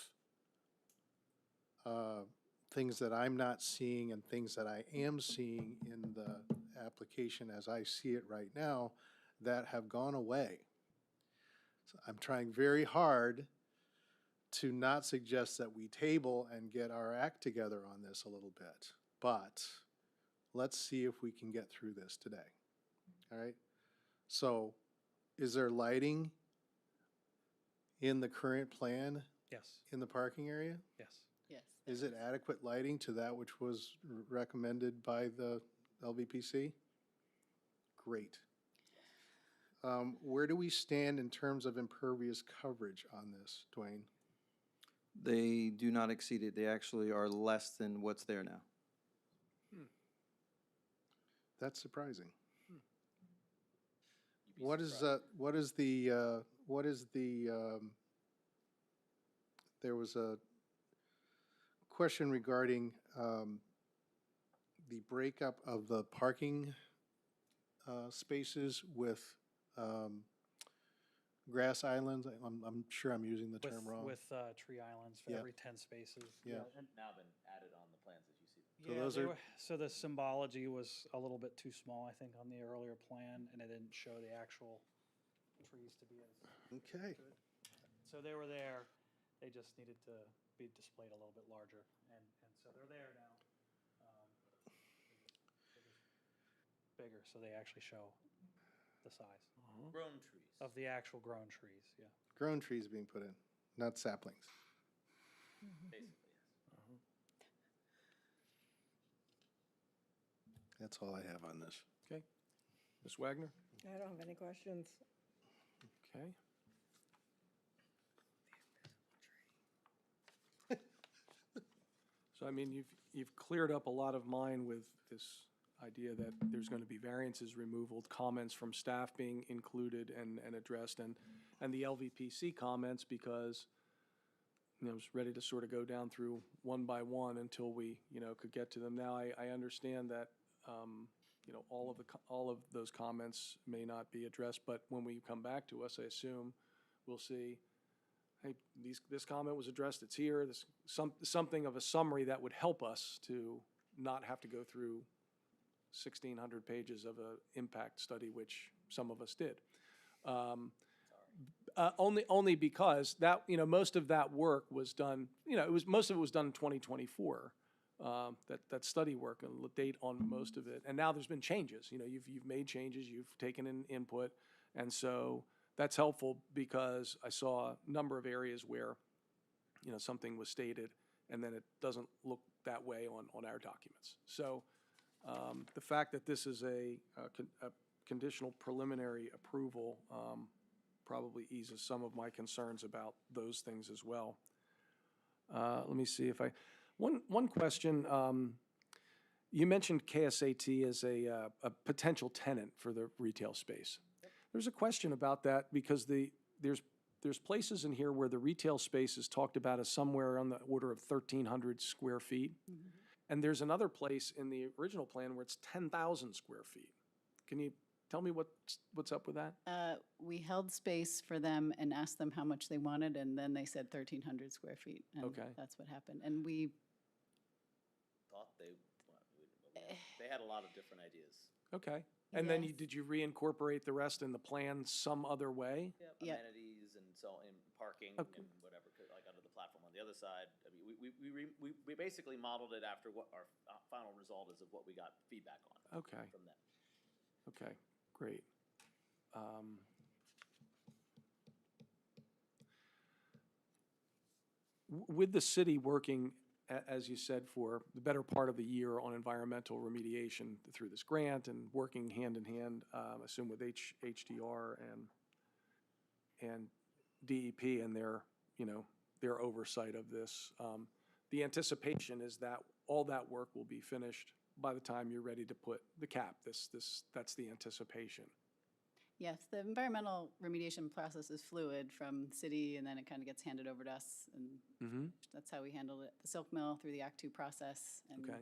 Speaker 5: things that I'm not seeing and things that I am seeing in the application as I see it right now that have gone away. So I'm trying very hard to not suggest that we table and get our act together on this a little bit, but let's see if we can get through this today. All right? So is there lighting in the current plan
Speaker 8: yes,
Speaker 5: in the parking area?
Speaker 8: yes.
Speaker 3: Yes.
Speaker 5: Is it adequate lighting to that which was recommended by the LVPC? Great. Where do we stand in terms of impervious coverage on this, Dwayne?
Speaker 2: They do not exceed it. They actually are less than what's there now.
Speaker 5: That's surprising.
Speaker 9: You'd be surprised.
Speaker 5: There was a question regarding the breakup of the parking spaces with grass islands. I'm sure I'm using the term wrong.
Speaker 8: With tree islands for
Speaker 5: Yeah.
Speaker 8: every 10 spaces.
Speaker 5: Yeah.
Speaker 8: And
Speaker 9: Now been added on the plans as you see them.
Speaker 5: So
Speaker 8: yeah,
Speaker 5: those
Speaker 8: they
Speaker 5: are-
Speaker 8: were, so the symbology was a little bit too small, I think, on the earlier plan, and it didn't show the actual trees to be as
Speaker 5: Okay.
Speaker 8: good. So they were there, they just needed to be displayed a little bit larger, and so they're there now. They're just bigger, so they actually show the size
Speaker 9: Grown trees.
Speaker 8: of the actual grown trees, yeah.
Speaker 5: Grown trees being put in, not saplings.
Speaker 9: Basically, yes.
Speaker 5: That's all I have on this.
Speaker 1: Okay. Ms. Wagner?
Speaker 12: I don't have any questions.
Speaker 1: Okay. So, I mean, you've cleared up a lot of mine with this idea that there's going to be variances removed, comments from staff being included and addressed, and the LVPC comments, because, I was ready to sort of go down through one by one until we, could get to them. Now, I understand that, all of those comments may not be addressed, but when we come back to us, I assume we'll see, hey, this comment was addressed, it's here, something of a summary that would help us to not have to go through 1,600 pages of a impact study, which some of us did. Only because that, most of that work was done, most of it was done in 2024. That study work and the date on most of it. And now there's been changes, you've made changes, you've taken in input. And so that's helpful, because I saw a number of areas where, something was stated and then it doesn't look that way on our documents. So the fact that this is a conditional preliminary approval probably eases some of my concerns about those things as well. Let me see if one question, you mentioned KSAT as a potential tenant for the retail space. There's a question about that, because there's places in here where the retail space is talked about as somewhere on the order of 1,300 square feet. And there's another place in the original plan where it's 10,000 square feet. Can you tell me what's up with that?
Speaker 3: We held space for them and asked them how much they wanted, and then they said 1,300 square feet. And
Speaker 1: Okay.
Speaker 3: that's what happened. And we,
Speaker 9: Thought they had a lot of different ideas.
Speaker 1: Okay. And then
Speaker 3: Yes.
Speaker 1: did you reincorporate the rest in the plan some other way?
Speaker 3: Yep.
Speaker 9: Amenities and parking
Speaker 1: Okay.
Speaker 9: and whatever, like under the platform on the other side. I mean, we basically modeled it after what our final result is of what we got feedback on
Speaker 1: Okay.
Speaker 9: from them.
Speaker 1: Okay, great. With the city working, as you said, for the better part of the year on environmental remediation through this grant and working hand in hand, I assume with HDR and DEP and their oversight of this, the anticipation is that all that work will be finished by the time you're ready to put the cap. That's the anticipation.
Speaker 3: yes, the environmental remediation process is fluid from city, and then it kind of gets handed over to us, and
Speaker 1: Mm-hmm.
Speaker 3: that's how we handled it. The Silk Mill through the Act Two process, and,
Speaker 1: Okay.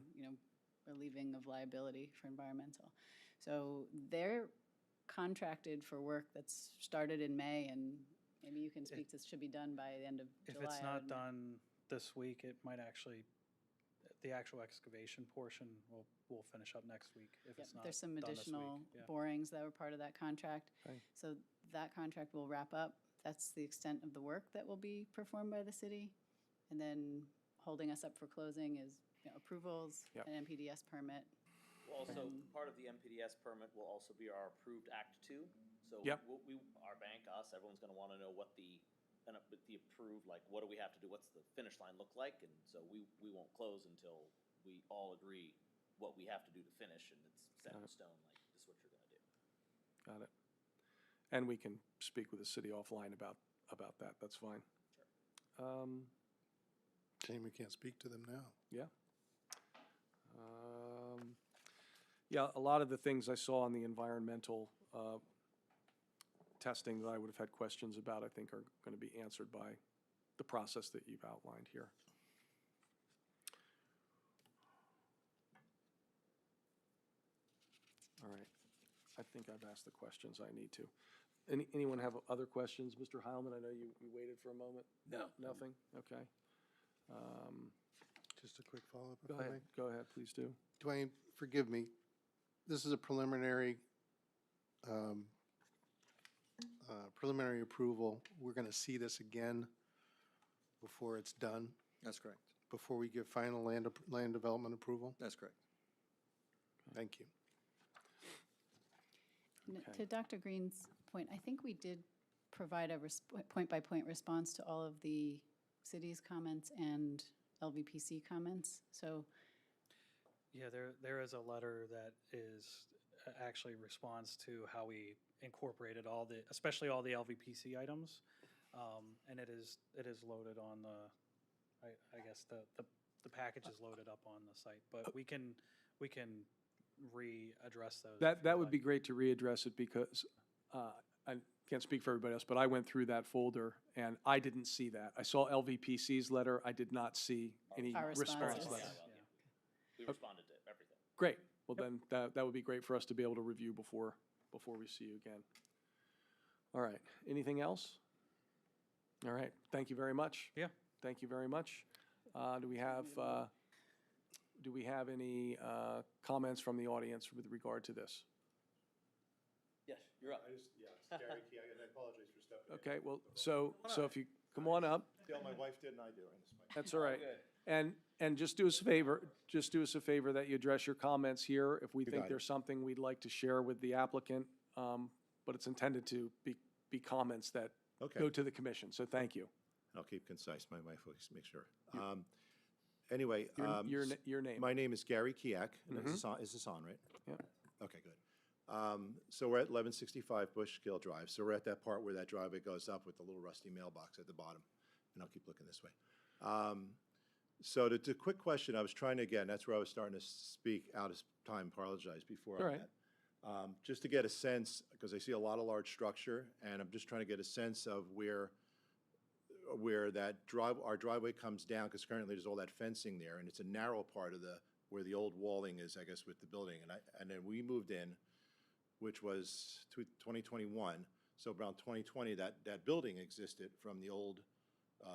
Speaker 3: relieving of liability for environmental. So they're contracted for work that's started in May, and maybe you can speak to, should be done by the end of
Speaker 8: If
Speaker 3: July.
Speaker 8: it's
Speaker 3: I
Speaker 8: not
Speaker 3: would-
Speaker 8: done this week, it might actually, the actual excavation portion will finish up next week if
Speaker 3: Yep,
Speaker 8: it's not
Speaker 3: there's some
Speaker 8: done this week.
Speaker 3: additional
Speaker 8: Yeah.
Speaker 3: borings that were part of that contract.
Speaker 1: Okay.
Speaker 3: So that contract will wrap up. That's the extent of the work that will be performed by the city. And then holding us up for closing is approvals,
Speaker 1: Yep.
Speaker 3: an NPDS permit.
Speaker 9: Also, part of the MPDS permit will also be our approved Act Two. So
Speaker 1: Yep.
Speaker 9: our bank, us, everyone's gonna wanna know what the approved, like, what do we have to do, what's the finish line look like? And so we won't close until we all agree what we have to do to finish, and it's set in stone, like, this is what you're gonna do.
Speaker 1: Got it. And we can speak with the city offline about that. That's fine.
Speaker 5: Shame we can't speak to them now.
Speaker 1: Yeah. Yeah, a lot of the things I saw on the environmental testing that I would have had questions about, I think are going to be answered by the process that you've outlined here. All right. I think I've asked the questions I need to. Anyone have other questions? Mr. Heilman, I know you waited for a moment.
Speaker 4: No.
Speaker 1: Nothing? Okay.
Speaker 5: Just a quick follow-up, if
Speaker 1: Go
Speaker 5: I may.
Speaker 1: ahead, go ahead, please do.
Speaker 5: Dwayne, forgive me. This is a preliminary approval. We're going to see this again before it's done,
Speaker 2: That's correct.
Speaker 5: before we give final land development approval?
Speaker 2: That's correct.
Speaker 5: Thank you.
Speaker 1: Okay.
Speaker 3: To Dr. Green's point, I think we did provide a point-by-point response to all of the city's comments and LVPC comments. So
Speaker 8: Yeah, there is a letter that is actually responds to how we incorporated especially all the LVPC items. And it is loaded on I guess the package is loaded up on the site, but we can readdress those. if
Speaker 1: That
Speaker 8: you'd
Speaker 1: would be
Speaker 8: like.
Speaker 1: great to readdress it because I can't speak for everybody else, but I went through that folder and I didn't see that. I saw LVPC's letter. I did not see any
Speaker 3: Our
Speaker 1: response
Speaker 3: responses.
Speaker 1: letter.
Speaker 9: We responded to everything.
Speaker 1: Great. Well, then that would be great for us to be able to review before we see you again. All right. Anything else? All right. Thank you very much.
Speaker 8: Yeah.
Speaker 1: Thank you very much. Do we have any comments from the audience with regard to this?
Speaker 9: Yes, you're up.
Speaker 10: It's Gary Key, and I apologize for stepping in.
Speaker 1: Okay, well, so if you come on up,
Speaker 10: Dale, my wife did and I do in this mic.
Speaker 1: that's all right. And just do us a favor, that you address your comments here. If we
Speaker 10: got
Speaker 1: think
Speaker 10: it.
Speaker 1: there's something we'd like to share with the applicant, but it's intended to be comments that
Speaker 10: Okay.
Speaker 1: go to the commission, so thank you.
Speaker 10: I'll keep concise. My wife will make sure. Anyway.
Speaker 1: Your name.
Speaker 10: My name is Gary Kiak, and is this on, right?
Speaker 1: Yep.
Speaker 10: Okay, good. So we're at 1165 Bushkill Drive. So we're at that part where that driveway goes up with the little rusty mailbox at the bottom. And I'll keep looking this way. So the quick question I was trying to, again, that's where I was starting to speak out of time, apologize before
Speaker 1: All
Speaker 10: I
Speaker 1: right.
Speaker 10: met. Just to get a sense, because I see a lot of large structure, and I'm just trying to get a sense of where our driveway comes down, because currently there's all that fencing there, and it's a narrow part of where the old walling is, I guess, with the building. And then we moved in, which was 2021, so around 2020, that building existed from the old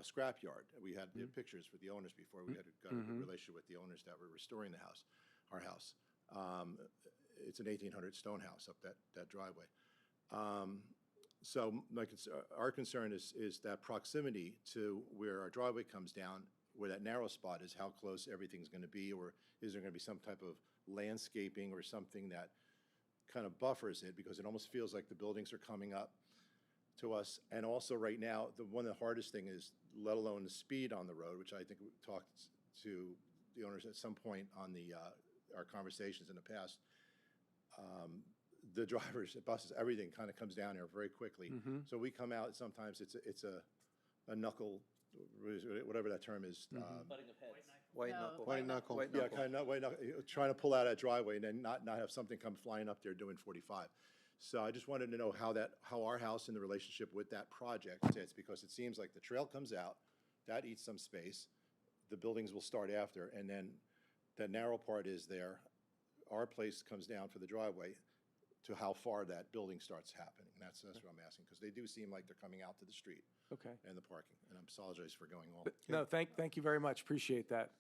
Speaker 10: scrapyard. We had the pictures with the owners before. We had got a good relationship with the owners that were restoring our house. It's an 1800 stone house up that driveway. So our concern is that proximity to where our driveway comes down, where that narrow spot is, how close everything's going to be, or is there going to be some type of landscaping or something that kind of buffers it, because it almost feels like the buildings are coming up to us. And also right now, one of the hardest thing is, let alone the speed on the road, which I think we talked to the owners at some point on our conversations in the past. The drivers, the buses, everything kind of comes down there very quickly. So we come out, sometimes it's a knuckle, whatever that term is.
Speaker 9: Butting of heads.
Speaker 2: White
Speaker 3: No,
Speaker 2: knuckle.
Speaker 5: White knuckle.
Speaker 2: White
Speaker 10: Yeah,
Speaker 2: knuckle.
Speaker 10: kind of, trying to pull out that driveway and then not have something come flying up there doing 45. So I just wanted to know how our house in the relationship with that project sits, because it seems like the trail comes out, that eats some space, the buildings will start after, and then the narrow part is there. Our place comes down for the driveway to how far that building starts happening. That's what I'm asking, because they do seem like they're coming out to the street
Speaker 1: Okay.
Speaker 10: and the parking. And I'm apologize for going all.
Speaker 1: No, thank you very much. Appreciate that.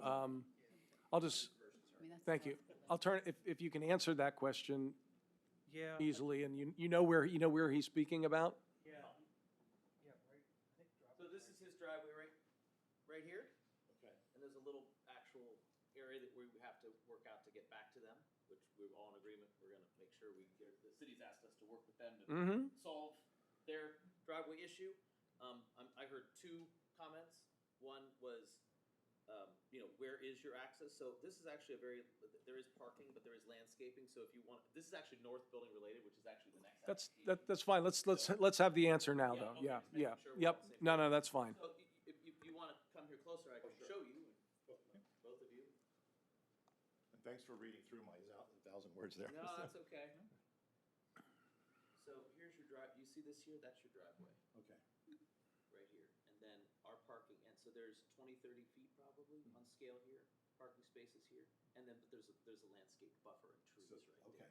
Speaker 1: I'll just,
Speaker 3: I mean, that's
Speaker 1: thank you. I'll turn, if you can answer that question
Speaker 8: Yeah.
Speaker 1: easily, and you know where he's speaking about?
Speaker 8: Yeah.
Speaker 9: So this is his driveway right here,
Speaker 10: Okay.
Speaker 9: and there's a little actual area that we have to work out to get back to them, which we're all in agreement. We're gonna make sure the city's asked us to work with them to solve their driveway issue. I heard two comments. One was, where is your access? So this is actually there is parking, but there is landscaping. So if you want, this is actually north building related, which is actually the next.
Speaker 1: That's fine. Let's have the answer now, though.
Speaker 9: okay,
Speaker 1: Yeah,
Speaker 9: just making
Speaker 1: yeah,
Speaker 9: sure we're
Speaker 1: yep.
Speaker 9: on the same
Speaker 1: No,
Speaker 9: page.
Speaker 1: that's fine.
Speaker 9: So if you want to come here closer, I can show you, both of you.
Speaker 10: And thanks for reading through my 1,000 words there.
Speaker 9: No, that's okay. So here's your drive, you see this here? That's your driveway,
Speaker 10: Okay.
Speaker 9: right here. And then our parking, and so there's 20, 30 feet probably on scale here, parking spaces here. And then, but there's a landscape buffer and trees right there.
Speaker 10: Okay.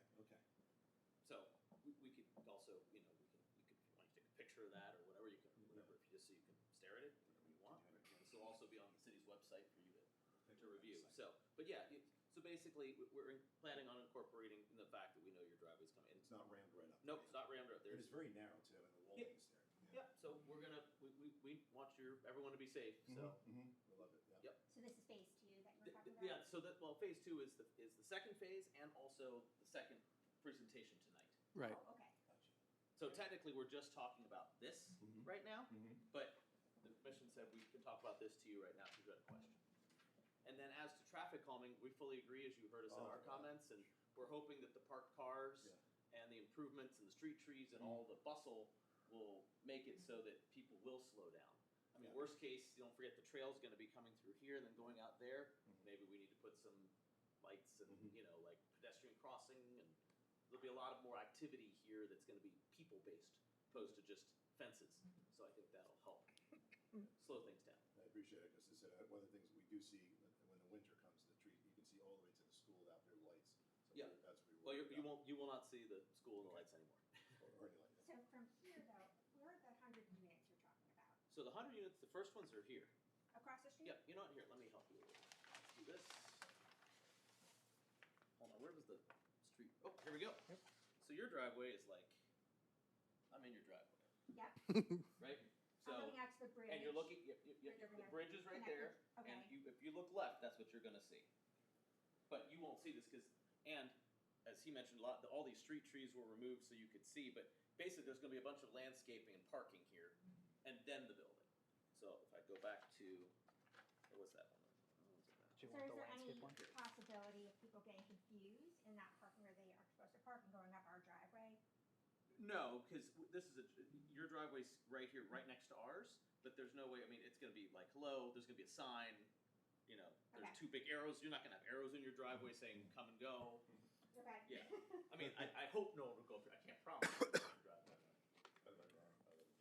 Speaker 9: So we could also, you could, if you want to take a picture of that or whatever, you can, whatever, if you just so you can stare at it, whatever you want. This will also be on the city's website for you to review. So, but yeah, so basically, we're planning on incorporating the fact that we know your driveway's coming in.
Speaker 10: It's not rammed right up.
Speaker 9: Nope, it's not rammed right.
Speaker 10: And
Speaker 9: There's,
Speaker 10: it's very narrow too, and the wall
Speaker 9: Yeah.
Speaker 10: is there.
Speaker 9: yep, so we're gonna, we want everyone to be safe, so.
Speaker 10: I love it, yeah.
Speaker 9: Yep.
Speaker 7: So this is phase 2 that you were talking about?
Speaker 9: Yeah, so phase 2 is the second phase and also the second presentation tonight.
Speaker 1: Right.
Speaker 7: Oh, okay.
Speaker 9: So technically, we're just talking about this right now, but the commission said we can talk about this to you right now if you've got a question. And then as to traffic calming, we fully agree, as you heard us in our comments, and we're hoping that the parked cars and the improvements and the street trees and all the bustle will make it so that people will slow down. I mean, worst case, don't forget the trail's gonna be coming through here and then going out there. Maybe we need to put some lights and, you know, like pedestrian crossing, and there'll be a lot of more activity here that's gonna be people-based, opposed to just fences. So I think that'll help slow things down.
Speaker 10: I appreciate it, because one of the things we do see, when the winter comes, the tree, you can see all the way to the school out there, lights. So
Speaker 9: Yeah.
Speaker 10: That's what
Speaker 9: Well,
Speaker 10: we're worried about,
Speaker 9: you will not see the school and the lights anymore.
Speaker 10: or anything like that.
Speaker 7: So from here, though, where are the 100 units you're talking about?
Speaker 9: So the 100 units, the first ones are here.
Speaker 7: Across the street?
Speaker 9: Yeah, you know what, here, let me help you a little bit. Let's do this. Hold on, where was the street? Oh, here we go. So your driveway is like, I'm in your driveway,
Speaker 7: Yep.
Speaker 9: right?
Speaker 7: I'm
Speaker 9: So,
Speaker 7: looking out to the bridge.
Speaker 9: and you're looking,
Speaker 7: You're looking
Speaker 9: the
Speaker 7: at
Speaker 9: bridge is right there,
Speaker 7: connected.
Speaker 9: and
Speaker 7: Okay.
Speaker 9: if you look left, that's what you're gonna see. But you won't see this, and as he mentioned, all these street trees were removed so you could see, but basically there's gonna be a bunch of landscaping and parking here, and then the building. So if I go back to, what was that one?
Speaker 7: So is there any possibility of people getting confused and not parking where they are supposed to park and going up our driveway?
Speaker 9: No, because this is your driveway's right here, right next to ours, but there's no way, I mean, it's gonna be like, hello, there's gonna be a sign, you know, there's
Speaker 7: Okay.
Speaker 9: 2 big arrows, you're not gonna have arrows in your driveway saying, come and go.
Speaker 7: Okay.
Speaker 9: Yeah, I mean, I hope no one will go through, I can't promise. no one will go through your driveway.
Speaker 10: Other than the builders.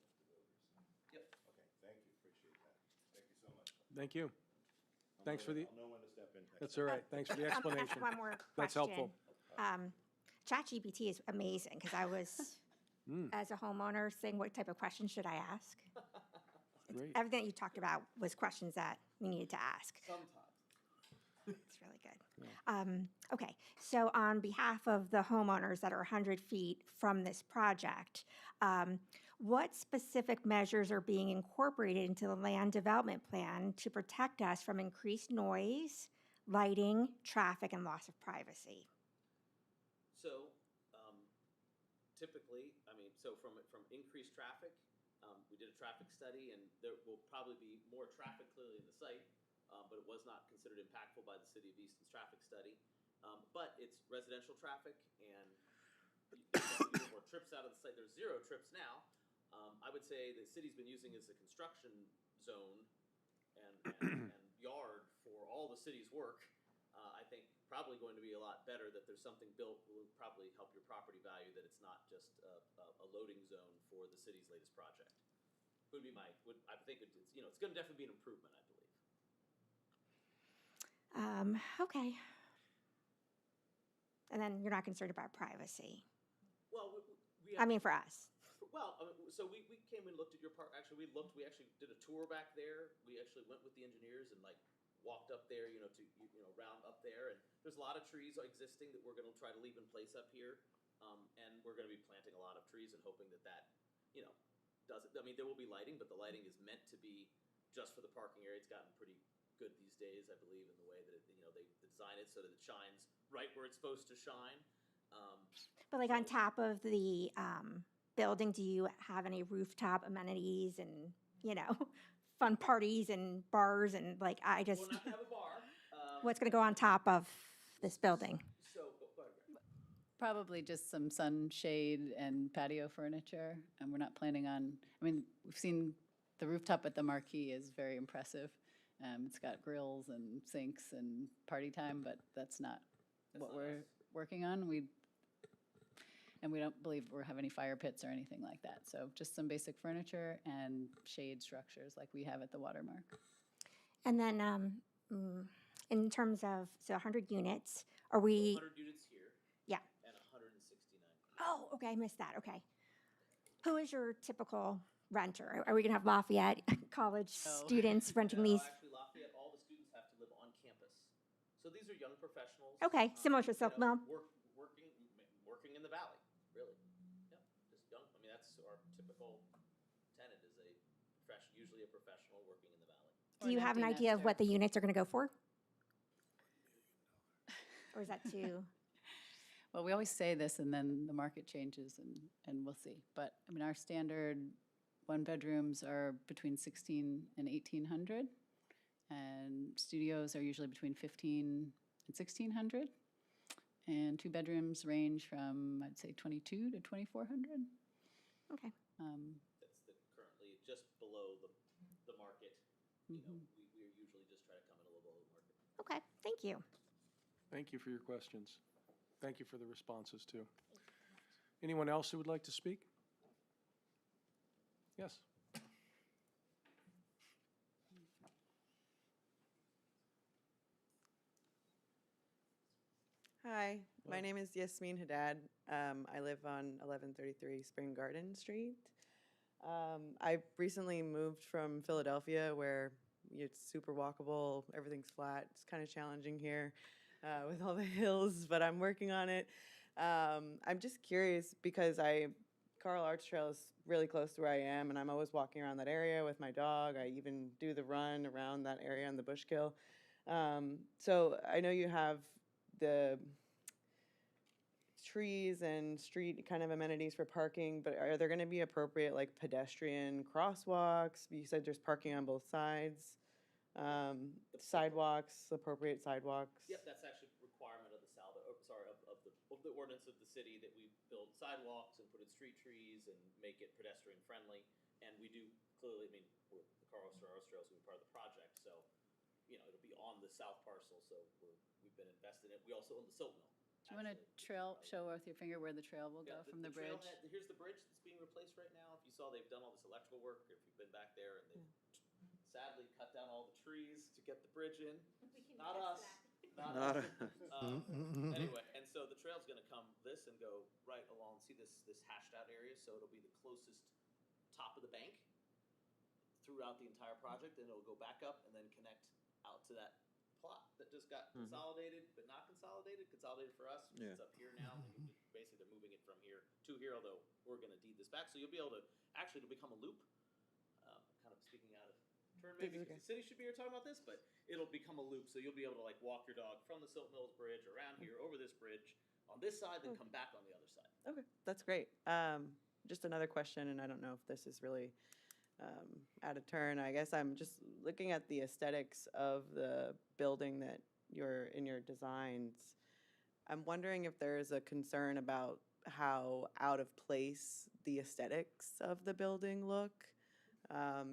Speaker 9: Yep.
Speaker 10: Okay, thank you, appreciate that. Thank you so much.
Speaker 1: Thank you. Thanks for the,
Speaker 10: I'll know when to step in. next
Speaker 1: that's
Speaker 10: time.
Speaker 1: all right. Thanks for the
Speaker 7: I'm gonna ask
Speaker 1: explanation.
Speaker 7: one more question.
Speaker 1: That's helpful.
Speaker 7: ChatGPT is amazing, because I was, as a homeowner, saying, what type of questions should I ask?
Speaker 1: Great.
Speaker 7: Everything that you talked about was questions that we needed to ask.
Speaker 9: Sometimes.
Speaker 7: It's really good. Okay, so on behalf of the homeowners that are 100 feet from this project, what specific measures are being incorporated into the land development plan to protect us from increased noise, lighting, traffic, and loss of privacy?
Speaker 9: So, typically, I mean, so from increased traffic, we did a traffic study, and there will probably be more traffic clearly in the site, but it was not considered impactful by the City of Easton's traffic study. But it's residential traffic, and you get more trips out of the site. There's 0 trips now. I would say the city's been using it as a construction zone and yard for all the city's work. I think probably going to be a lot better that there's something built will probably help your property value, that it's not just a loading zone for the city's latest project. Would be I think it's, you know, it's going to definitely be an improvement, I believe.
Speaker 7: Okay. And then you're not concerned about privacy?
Speaker 9: Well, we
Speaker 7: I mean, for us.
Speaker 9: well, so we came and looked at your park. Actually, we actually did a tour back there. We actually went with the engineers and like walked up there, you know, to round up there. And there's a lot of trees existing that we're going to try to leave in place up here. And we're going to be planting a lot of trees and hoping that, you know, does it. I mean, there will be lighting, but the lighting is meant to be just for the parking area. It's gotten pretty good these days, I believe, in the way that it, you know, they design it so that it shines right where it's supposed to shine.
Speaker 7: But like on top of the building, do you have any rooftop amenities and, you know, fun parties and bars and like, I just,
Speaker 9: We're not going to have a bar.
Speaker 7: what's going to go on top of this building?
Speaker 9: So, go ahead, Greg.
Speaker 3: Probably just some sunshade and patio furniture, and we're not planning on, I mean, we've seen the rooftop at the Marquee is very impressive. It's got grills and sinks and party time, but that's not what
Speaker 9: not
Speaker 3: we're
Speaker 9: us.
Speaker 3: working on. And we don't believe we have any fire pits or anything like that. So just some basic furniture and shade structures like we have at the Watermark.
Speaker 7: And then in terms of, so 100 units, are we,
Speaker 9: 100 units here.
Speaker 7: yeah.
Speaker 9: And 169.
Speaker 7: Oh, okay, I missed that, okay. Who is your typical renter? Are we going to have Lafayette College
Speaker 3: No.
Speaker 7: students renting these?
Speaker 9: Actually, Lafayette, all the students have to live on campus. So these are young professionals.
Speaker 7: Okay, similar to South Mill.
Speaker 9: Working in the valley, really. Yeah, just young. I mean, that's our typical tenant is usually a professional working in the valley.
Speaker 7: Do you have an idea of what the units are going to go for? Or is that too?
Speaker 3: Well, we always say this and then the market changes and we'll see. But I mean, our standard 1-bedrooms are between 16 and 1,800. And studios are usually between 15 and 1,600. And 2-bedrooms range from, I'd say, 22 to 2,400.
Speaker 7: Okay.
Speaker 9: That's currently just below the market. You know, we usually just try to come in a little below the market.
Speaker 7: Okay, thank you.
Speaker 1: Thank you for your questions. Thank you for the responses, too. Anyone else who would like to speak? Yes.
Speaker 12: Hi, my
Speaker 1: Hello.
Speaker 12: name is Yasmin Haddad. I live on 1133 Spring Garden Street. I recently moved from Philadelphia where it's super walkable, everything's flat. It's kind of challenging here with all the hills, but I'm working on it. I'm just curious because Carl Arts Trail is really close to where I am, and I'm always walking around that area with my dog. I even do the run around that area on the Bushkill. So I know you have the trees and street kind of amenities for parking, but are there going to be appropriate like pedestrian crosswalks? You said there's parking on both sides. Sidewalks, appropriate sidewalks.
Speaker 9: Yep, that's actually a requirement of the of the ordinance of the city that we build sidewalks and put in street trees and make it pedestrian friendly. And we do clearly, I mean, the Carl Arts Trail is going to be part of the project, so, you know, it'll be on the south parcel, so we've been invested in it. We also own the silt mill.
Speaker 3: Do you want to show with your finger where the trail will go from the bridge?
Speaker 9: Here's the bridge that's being replaced right now. If you saw, they've done all this electrical work, if you've been back there, and they've sadly cut down all the trees to get the bridge in. Not us. Not us. Anyway, and so the trail's gonna come this and go right along, see this hashed out area, so it'll be the closest top of the bank throughout the entire project, and it'll go back up and then connect out to that plot that just got consolidated, but not consolidated for us,
Speaker 2: Yeah.
Speaker 9: it's up here now, basically they're moving it from here to here, although we're gonna deed this back, so you'll be able to, actually it'll become a loop. Kind of speaking out of turn maybe, because the city should be here talking about this, but it'll become a loop, so you'll be able to like walk your dog from the Silt Mills Bridge around here, over this bridge, on this side, then come back on the other side.
Speaker 12: Okay, that's great. Just another question, and I don't know if this is really out of turn. I guess I'm just looking at the aesthetics of the building that you're in your designs. I'm wondering if there is a concern about how out of place the aesthetics of the building look.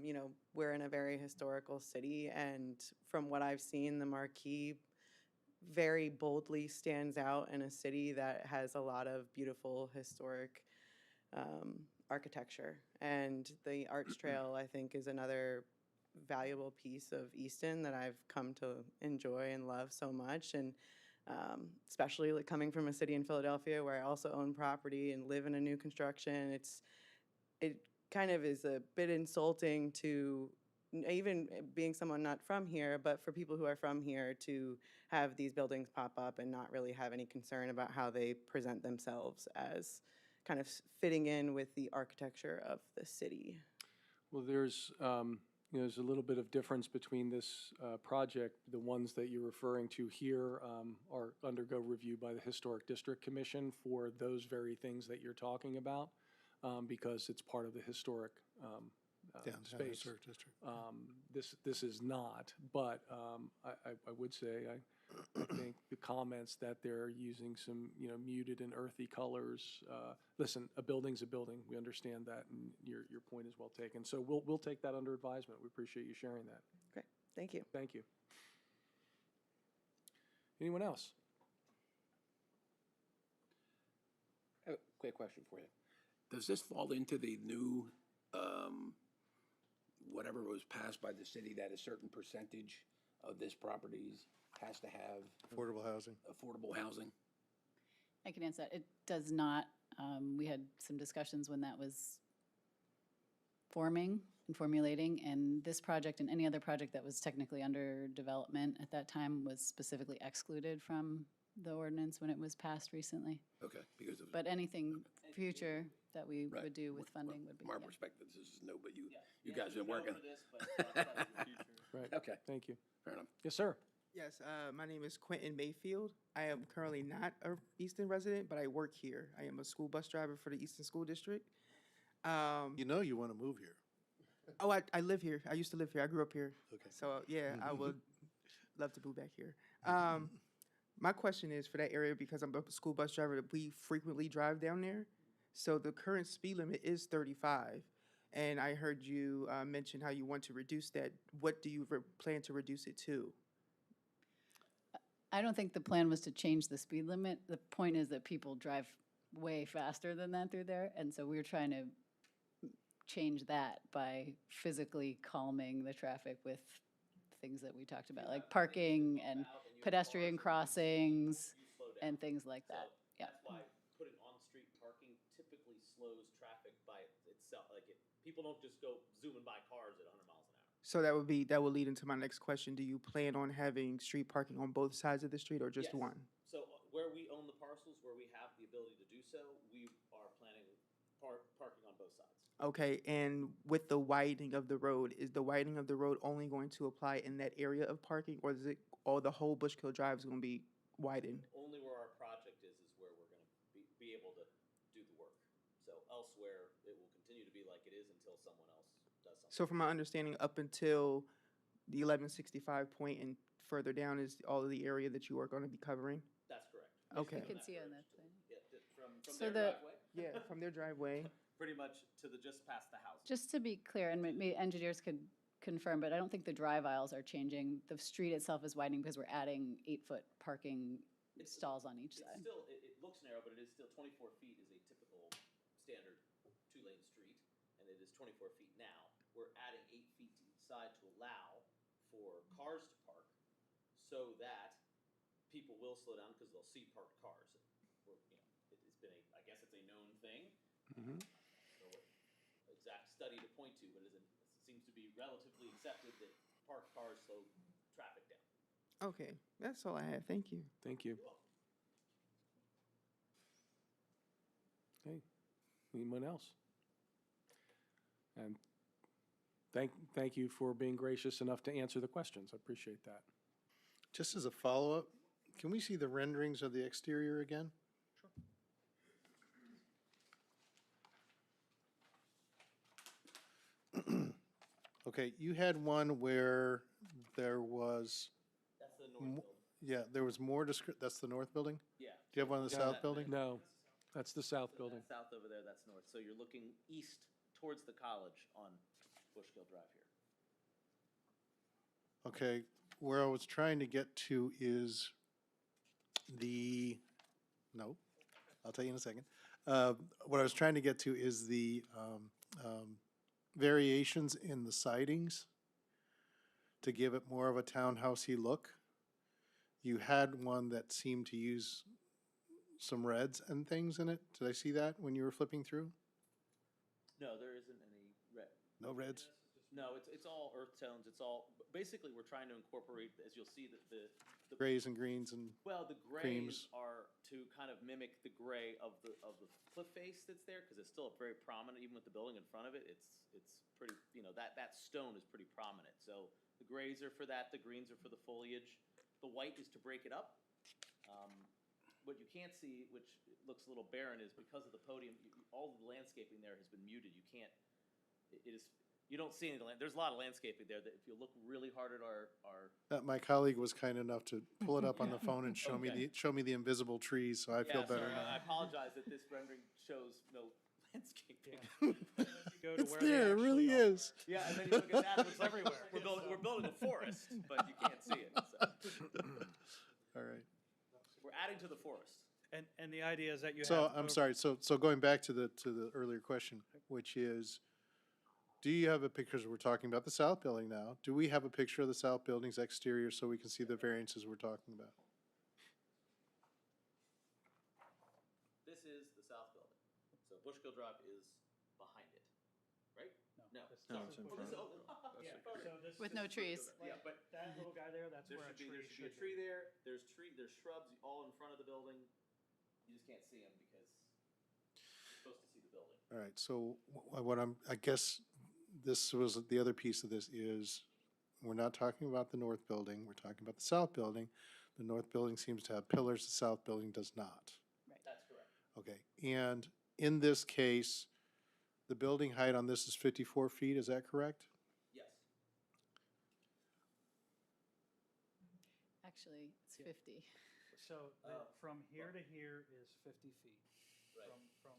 Speaker 12: You know, we're in a very historical city, and from what I've seen, the marquee very boldly stands out in a city that has a lot of beautiful historic architecture. And the Arts Trail, I think, is another valuable piece of Easton that I've come to enjoy and love so much. And especially like coming from a city in Philadelphia where I also own property and live in a new construction, it kind of is a bit insulting to, even being someone not from here, but for people who are from here to have these buildings pop up and not really have any concern about how they present themselves as kind of fitting in with the architecture of the city.
Speaker 1: Well, there's a little bit of difference between this project. The ones that you're referring to here are undergo review by the Historic District Commission for those very things that you're talking about, because it's part of the historic
Speaker 5: Downtown
Speaker 1: space.
Speaker 5: Historic District.
Speaker 1: This is not, but I would say, I think the comments that they're using some, muted and earthy colors. Listen, a building's a building. We understand that, and your point is well taken. So we'll take that under advisement. We appreciate you sharing that.
Speaker 12: Great, thank you.
Speaker 1: Thank you. Anyone else?
Speaker 4: I have a quick question for you. Does this fall into the new, whatever was passed by the city, that a certain percentage of this properties has to have
Speaker 5: Affordable housing.
Speaker 4: affordable housing?
Speaker 3: I can answer that. It does not. We had some discussions when that was forming and formulating, and this project and any other project that was technically under development at that time was specifically excluded from the ordinance when it was passed recently.
Speaker 4: Okay, because of.
Speaker 3: But anything future that we
Speaker 4: Right.
Speaker 3: would do with funding would be.
Speaker 4: From our
Speaker 3: yeah.
Speaker 4: perspective, this is no, but you
Speaker 9: Yeah,
Speaker 4: guys
Speaker 9: we
Speaker 4: are working.
Speaker 9: know for this, but outside of the future.
Speaker 1: Right.
Speaker 4: Okay,
Speaker 1: Thank you.
Speaker 4: fair enough.
Speaker 1: Yes, sir.
Speaker 13: Yes, my name is Quentin Mayfield. I am currently not a Easton resident, but I work here. I am a school bus driver for the Easton School District.
Speaker 5: You want to move here.
Speaker 13: Oh, I live here. I used to live here. I grew up here.
Speaker 5: Okay.
Speaker 13: So, yeah, I would love to move back here. My question is for that area, because I'm a school bus driver, we frequently drive down there. So the current speed limit is 35. And I heard you mention how you want to reduce that. What do you plan to reduce it to?
Speaker 3: I don't think the plan was to change the speed limit. The point is that people drive way faster than that through there, and so we were trying to change that by physically calming the traffic with things that we talked about, like parking and pedestrian crossings and things like that. Yeah.
Speaker 9: That's why putting on-street parking typically slows traffic by itself. Like, people don't just go zooming by cars at 100 miles an hour.
Speaker 13: So that would lead into my next question. Do you plan on having street parking on both sides of the street or just
Speaker 9: Yes.
Speaker 13: one?
Speaker 9: So where we own the parcels, where we have the ability to do so, we are planning parking on both sides.
Speaker 13: Okay, and with the widening of the road, is the widening of the road only going to apply in that area of parking, or is it, or the whole Bushkill Drive is going to be widened?
Speaker 9: Only where our project is where we're gonna be able to do the work. So elsewhere, it will continue to be like it is until someone else does something.
Speaker 13: So from my understanding, up until the 1165 point and further down is all of the area that you are going to be covering?
Speaker 9: That's correct.
Speaker 13: Okay.
Speaker 3: You can see on that plan.
Speaker 9: Yeah, from
Speaker 3: So
Speaker 9: their
Speaker 3: the-
Speaker 9: driveway,
Speaker 13: Yeah, from their driveway.
Speaker 9: pretty much to the, just past the house.
Speaker 3: Just to be clear, and maybe engineers could confirm, but I don't think the drive aisles are changing. The street itself is widening because we're adding 8-foot parking stalls on each
Speaker 9: It's
Speaker 3: side.
Speaker 9: still, it looks narrow, but it is still 24 feet is a typical standard two-lane street, and it is 24 feet now. We're adding 8 feet to each side to allow for cars to park, so that people will slow down because they'll see parked cars. It's been I guess it's a known thing.
Speaker 2: Mhm.
Speaker 9: No exact study to point to, but it seems to be relatively accepted that parked cars slow traffic down.
Speaker 13: Okay, that's all I had. Thank you.
Speaker 1: Thank you. Okay, anyone else? And thank you for being gracious enough to answer the questions. I appreciate that.
Speaker 5: Just as a follow-up, can we see the renderings of the exterior again? Okay, you had one where there was,
Speaker 9: That's the north building.
Speaker 5: yeah, there was more that's the north building?
Speaker 9: Yeah.
Speaker 5: Do you have one in the south building?
Speaker 1: No, that's the south
Speaker 9: So
Speaker 1: building.
Speaker 9: that's south over there, that's north. So you're looking east towards the college on Bushkill Drive here.
Speaker 5: Okay, where I was trying to get to is no, I'll tell you in a second. What I was trying to get to is the variations in the sidings to give it more of a townhousey look. You had one that seemed to use some reds and things in it. Did I see that when you were flipping through?
Speaker 9: No, there isn't any red.
Speaker 5: No reds?
Speaker 9: No, it's all earth tones. It's all, basically, we're trying to incorporate, as you'll see, the
Speaker 5: Grays and greens and,
Speaker 9: well, the
Speaker 5: creams.
Speaker 9: grays are to kind of mimic the gray of the cliff face that's there, because it's still very prominent, even with the building in front of it. It's pretty, that stone is pretty prominent. So the grays are for that, the greens are for the foliage. The white is to break it up. What you can't see, which looks a little barren, is because of the podium, all of the landscaping there has been muted. You can't, you don't see any, there's a lot of landscaping there that if you look really hard at our
Speaker 5: my colleague was kind enough to pull it up on the phone and show me
Speaker 9: Okay.
Speaker 5: the invisible trees, so I feel
Speaker 9: Yeah,
Speaker 5: better
Speaker 9: sorry,
Speaker 5: now.
Speaker 9: I apologize that this rendering shows no landscaping.
Speaker 8: Go to
Speaker 5: It's
Speaker 8: where they
Speaker 5: there, it really
Speaker 8: actually are.
Speaker 5: is.
Speaker 9: Yeah, and then you look at that, it looks like we're building a forest, but you can't see it, so.
Speaker 5: All right.
Speaker 9: We're adding to the forest.
Speaker 8: And the idea is that you have.
Speaker 5: So, I'm
Speaker 8: over-
Speaker 5: sorry, so going back to the earlier question, which is, do you have a picture, we're talking about the south building now, do we have a picture of the south building's exterior so we can see the variances we're talking about?
Speaker 9: This is the south building. So Bushkill Drive is behind it, right? No.
Speaker 2: No, it's in front.
Speaker 8: Yeah, so this
Speaker 3: With
Speaker 8: is-
Speaker 3: no trees.
Speaker 9: Yeah, but
Speaker 8: That little guy there, that's
Speaker 9: there
Speaker 8: where a
Speaker 9: should be,
Speaker 8: tree
Speaker 9: there should be a
Speaker 8: should
Speaker 9: tree there, there's shrubs all in front of the building. You just can't see them because you're supposed to see the building.
Speaker 5: All right, so I guess this was, the other piece of this is, we're not talking about the north building, we're talking about the south building. The north building seems to have pillars, the south building does not.
Speaker 9: That's correct.
Speaker 5: Okay, and in this case, the building height on this is 54 feet, is that correct?
Speaker 9: Yes.
Speaker 3: Actually, it's 50.
Speaker 8: So from here to here is 50 feet.
Speaker 9: Right.
Speaker 8: From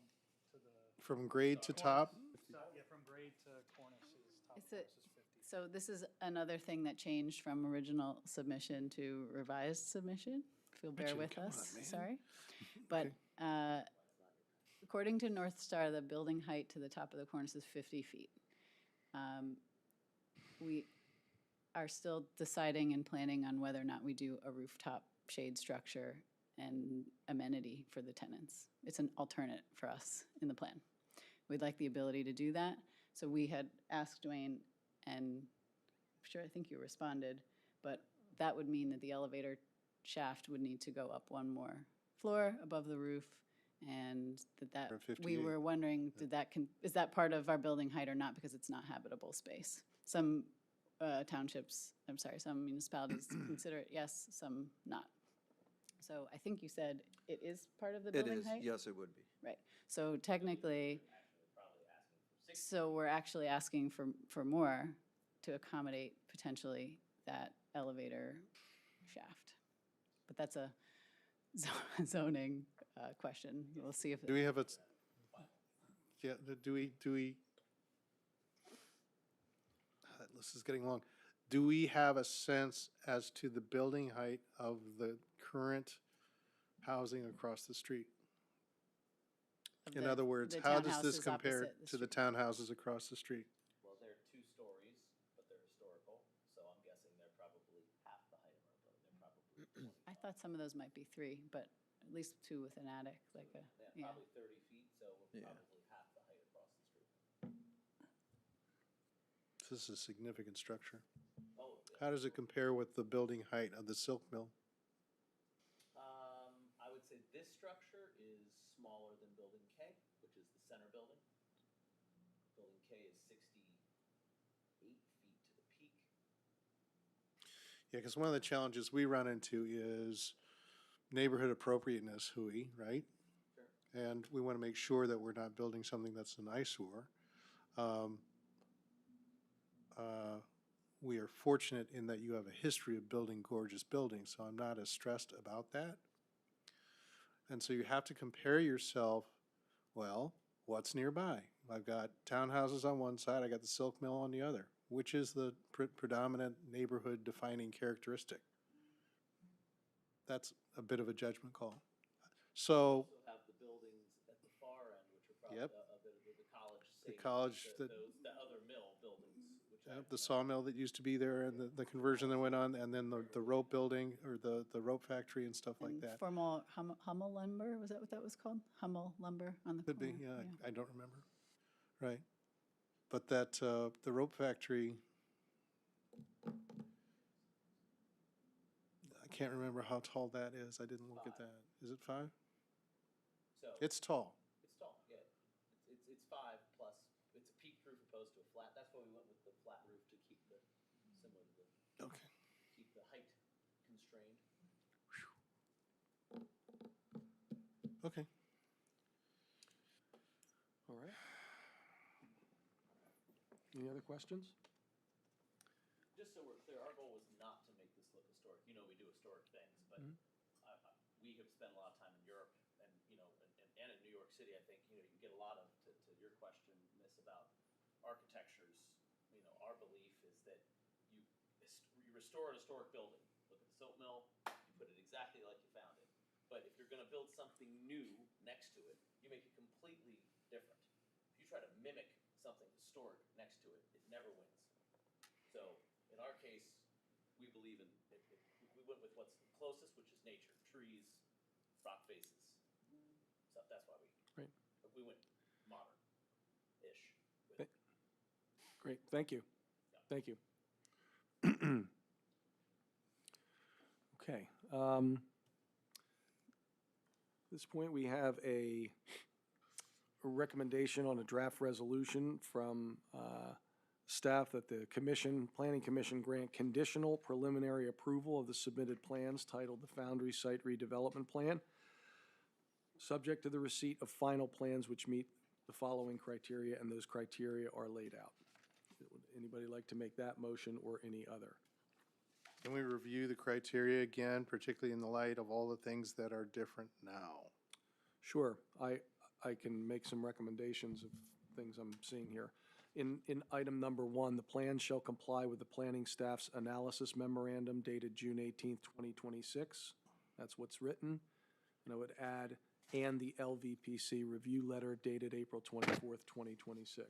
Speaker 8: to the.
Speaker 5: From grade to top?
Speaker 8: So, yeah, from grade to cornice is top
Speaker 3: It's a-
Speaker 8: versus 50.
Speaker 3: So this is another thing that changed from original submission to revised submission. If you'll bear
Speaker 5: Richard,
Speaker 3: with
Speaker 5: come on,
Speaker 3: us,
Speaker 5: man.
Speaker 3: sorry. But according to North Star, the building height to the top of the cornice is 50 feet. We are still deciding and planning on whether or not we do a rooftop shade structure and amenity for the tenants. It's an alternate for us in the plan. We'd like the ability to do that. So we had asked Dwayne, and I'm sure I think you responded, but that would mean that the elevator shaft would need to go up one more floor above the roof, and that, we
Speaker 5: 58.
Speaker 3: were wondering, is that part of our building height or not, because it's not habitable space? Some some municipalities consider it yes, some not. So I think you said it is part of the
Speaker 2: It
Speaker 3: building
Speaker 2: is,
Speaker 3: height?
Speaker 2: yes, it would be.
Speaker 3: Right, so technically, so we're actually asking for more to accommodate potentially that elevator shaft. But that's a zoning question. We'll see if.
Speaker 5: Do we have a, yeah, do we, this is getting long. Do we have a sense as to the building height of the current housing across the street?
Speaker 3: of
Speaker 5: In
Speaker 3: the-
Speaker 5: other words,
Speaker 3: the
Speaker 5: how does this
Speaker 3: townhouses
Speaker 5: compare
Speaker 3: opposite the
Speaker 5: to the
Speaker 3: street?
Speaker 5: townhouses across the street?
Speaker 9: Well, they're 2 stories, but they're historical, so I'm guessing they're probably half the height of our building. They're probably
Speaker 3: I thought some of those might be 3, but at least 2 with an attic, like a, yeah.
Speaker 9: probably 30 feet, so we're
Speaker 2: Yeah.
Speaker 9: probably half the height across the street.
Speaker 5: This is a significant structure.
Speaker 9: Oh, yeah.
Speaker 5: How does it compare with the building height of the silk mill?
Speaker 9: I would say this structure is smaller than Building K, which is the center building. Building K is 68 feet to the peak.
Speaker 5: Yeah, because one of the challenges we run into is neighborhood appropriateness, hui, right?
Speaker 9: Sure.
Speaker 5: And we want to make sure that we're not building something that's an eyesore. We are fortunate in that you have a history of building gorgeous buildings, so I'm not as stressed about that. And so you have to compare yourself, well, what's nearby? I've got townhouses on one side, I got the silk mill on the other. Which is the predominant neighborhood defining characteristic? That's a bit of a judgment call. So,
Speaker 9: Also have the buildings at the far end, which are probably
Speaker 5: Yep.
Speaker 9: a bit of the college.
Speaker 5: The
Speaker 9: savings,
Speaker 5: college
Speaker 9: the
Speaker 5: that-
Speaker 9: other mill buildings, which
Speaker 5: the sawmill that used to be there and the conversion that went on, and then the rope building or the rope factory and stuff like
Speaker 3: And
Speaker 5: that.
Speaker 3: formal Hummel lumber, was that what that was called? Hummel lumber on the
Speaker 5: Could be,
Speaker 3: corner?
Speaker 5: yeah, I don't remember. Right. But that, the rope factory, I can't remember how tall that is. I didn't look at that. Is it 5?
Speaker 9: So
Speaker 5: It's tall.
Speaker 9: it's tall, yeah. It's 5 plus. It's a peaked roof opposed to a flat. That's why we went with the flat roof to keep the similar to the
Speaker 5: Okay.
Speaker 9: keep the height constrained.
Speaker 5: Okay.
Speaker 1: All right. Any other questions?
Speaker 9: Just so we're clear, our goal was not to make this look historic. You know, we do historic things, but we have spent a lot of time in Europe and, you know, and in New York City, I think, you know, you get a lot of, to your question, Miss, about architectures, you know, our belief is that you restore an historic building. Look at the Silk Mill, you put it exactly like you found it. But if you're gonna build something new next to it, you make it completely different. If you try to mimic something historic next to it, it never wins. So in our case, we believe in, we went with what's the closest, which is nature, trees, rock faces. So that's why
Speaker 1: Great.
Speaker 9: we went modern-ish.
Speaker 1: Great, thank you. Thank you. Okay. At this point, we have a recommendation on a draft resolution from staff that the Planning Commission grant conditional preliminary approval of the submitted plans titled the Foundry Site Redevelopment Plan, subject to the receipt of final plans which meet the following criteria, and those criteria are laid out. Would anybody like to make that motion or any other?
Speaker 5: Can we review the criteria again, particularly in the light of all the things that are different now?
Speaker 1: Sure, I can make some recommendations of things I'm seeing here. in item number 1, the plan shall comply with the planning staff's analysis memorandum dated June 18th, 2026. That's what's written. And I would add, and the LVPC review letter dated April 24th, 2026.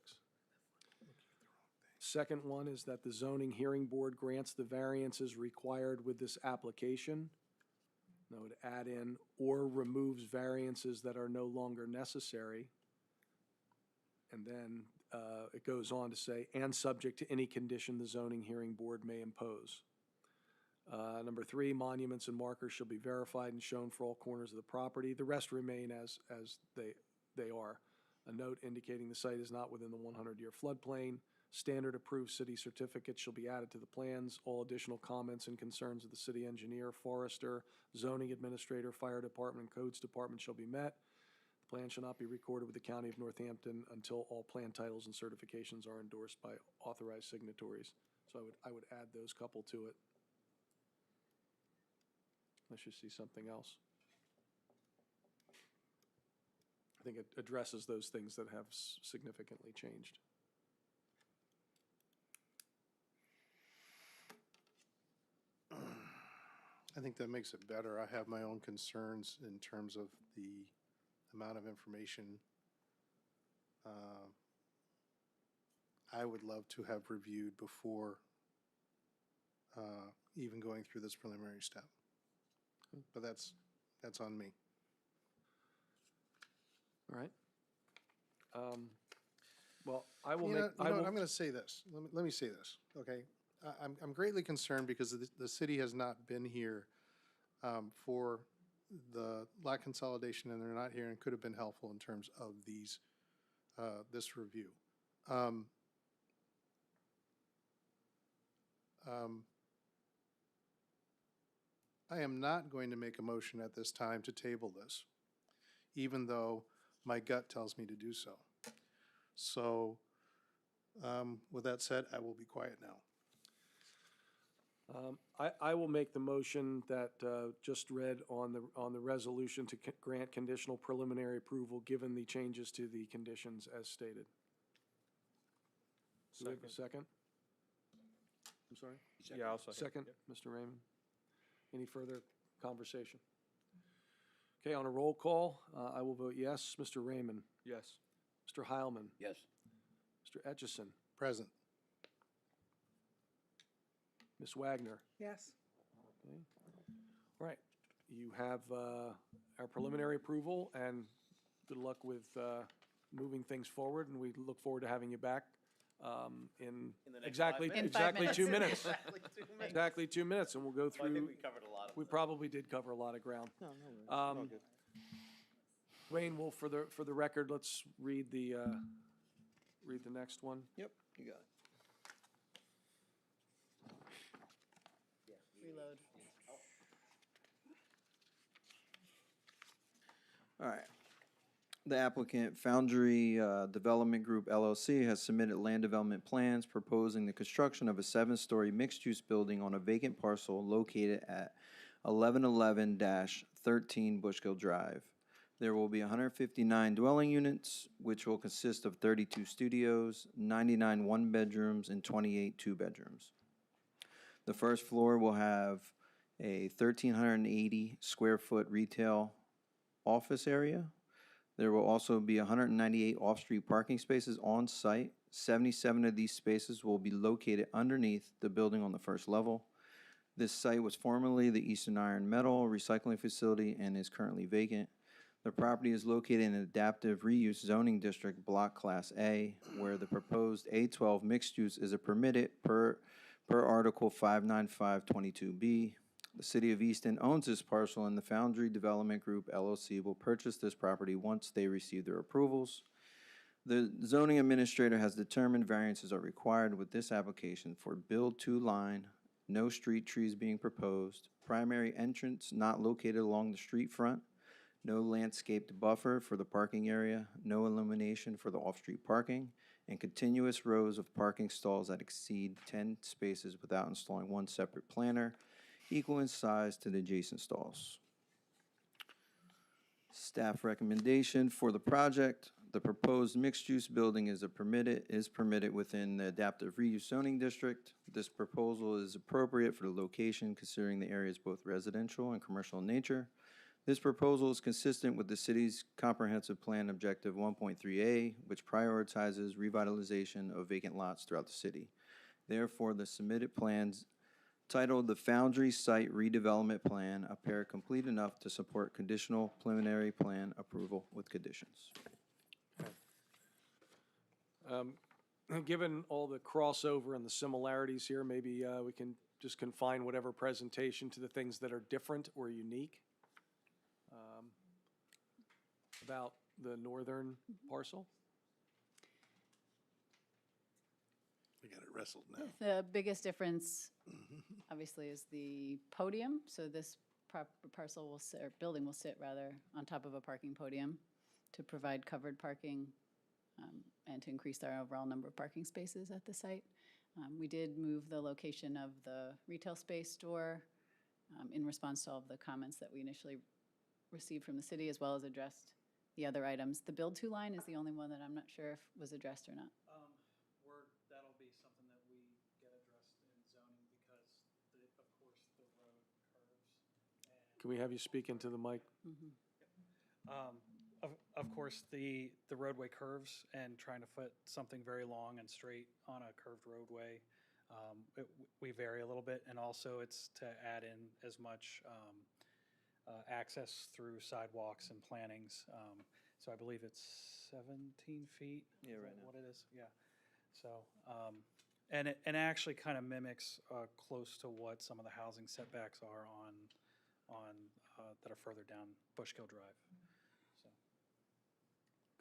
Speaker 1: Second one is that the zoning hearing board grants the variances required with this application. And I would add in, or removes variances that are no longer necessary. And then it goes on to say, and subject to any condition the zoning hearing board may impose. Number 3, monuments and markers shall be verified and shown for all corners of the property. The rest remain as they are. A note indicating the site is not within the 100-year floodplain. Standard approved city certificates shall be added to the plans. All additional comments and concerns of the city engineer, forester, zoning administrator, fire department, codes department shall be met. The plan shall not be recorded with the county of Northampton until all plan titles and certifications are endorsed by authorized signatories. So I would add those couple to it. Unless you see something else. I think it addresses those things that have significantly changed.
Speaker 5: I think that makes it better. I have my own concerns in terms of the amount of information. I would love to have reviewed before even going through this preliminary step. But that's on me.
Speaker 1: All right. Well, I will
Speaker 5: You
Speaker 1: make,
Speaker 5: know,
Speaker 1: I will,
Speaker 5: I'm going to say this. Let me say this, okay? I'm greatly concerned because the city has not been here for the lot consolidation, and they're not here and could have been helpful in terms of these, this review. I am not going to make a motion at this time to table this, even though my gut tells me to do so. So, with that said, I will be quiet now.
Speaker 1: I will make the motion that just read on the resolution to grant conditional preliminary approval given the changes to the conditions as stated. Do we have a second? I'm sorry?
Speaker 6: Yeah, I'll second.
Speaker 1: Second, Mr. Raymond. Any further conversation? Okay, on a roll call, I will vote yes. Mr. Raymond?
Speaker 6: Yes.
Speaker 1: Mr. Heilman?
Speaker 4: Yes.
Speaker 1: Mr. Etchison?
Speaker 5: Present.
Speaker 1: Ms. Wagner?
Speaker 13: Yes.
Speaker 1: Okay. All right, you have our preliminary approval, and good luck with moving things forward, and we look forward to having you back in
Speaker 9: the next
Speaker 1: exactly
Speaker 9: 5 minutes.
Speaker 3: In 5
Speaker 1: exactly 2 minutes.
Speaker 9: Exactly 2 minutes.
Speaker 1: Exactly 2 minutes, and we'll go
Speaker 9: Well, I
Speaker 1: through.
Speaker 9: think we covered a lot of
Speaker 1: We probably did cover a lot of ground. Wayne, will for the record, let's read the next one.
Speaker 2: Yep, you got it.
Speaker 3: Reload.
Speaker 2: All right. The applicant, Foundry Development Group LLC, has submitted land development plans proposing the construction of a 7-story mixed-use building on a vacant parcel located at 1111-13 Bushkill Drive. There will be 159 dwelling units, which will consist of 32 studios, 99 one-bedrooms, and 28 two-bedrooms. The first floor will have a 1,380 square foot retail office area. There will also be 198 off-street parking spaces on site. 77 of these spaces will be located underneath the building on the first level. This site was formerly the Eastern Iron Metal Recycling Facility and is currently vacant. The property is located in an adaptive reuse zoning district, Block Class A, where the proposed A12 mixed use is permitted per Article 59522B. The City of Easton owns this parcel, and the Foundry Development Group LLC will purchase this property once they receive their approvals. The zoning administrator has determined variances are required with this application for build-to line, no street trees being proposed, primary entrance not located along the street front, no landscaped buffer for the parking area, no illumination for the off-street parking, and continuous rows of parking stalls that exceed 10 spaces without installing one separate planter, equal in size to the adjacent stalls. Staff recommendation for the project. The proposed mixed-use building is permitted within the adaptive reuse zoning district. This proposal is appropriate for the location considering the area is both residential and commercial in nature. This proposal is consistent with the city's comprehensive plan objective 1.3A, which prioritizes revitalization of vacant lots throughout the city. Therefore, the submitted plans titled the Foundry Site Redevelopment Plan appear complete enough to support conditional preliminary plan approval with conditions.
Speaker 1: Given all the crossover and the similarities here, maybe we can just confine whatever presentation to the things that are different or unique about the northern parcel.
Speaker 5: We got it wrestled now.
Speaker 3: The biggest difference, obviously, is the podium. So this parcel will sit, or building will sit rather, on top of a parking podium to provide covered parking and to increase our overall number of parking spaces at the site. We did move the location of the retail space store in response to all of the comments that we initially received from the city, as well as addressed the other items. The build-to line is the only one that I'm not sure if was addressed or not.
Speaker 8: That'll be something that we get addressed in zoning because, of course, the road curves.
Speaker 1: Can we have you speak into the mic?
Speaker 8: Of course, the roadway curves and trying to put something very long and straight on a curved roadway, we vary a little bit. And also it's to add in as much access through sidewalks and plantings. So I believe it's 17 feet.
Speaker 2: Yeah,
Speaker 8: Is
Speaker 2: right
Speaker 8: that
Speaker 2: now.
Speaker 8: what it is? Yeah. So, and it actually kind of mimics close to what some of the housing setbacks are on that are further down Bushkill Drive. So.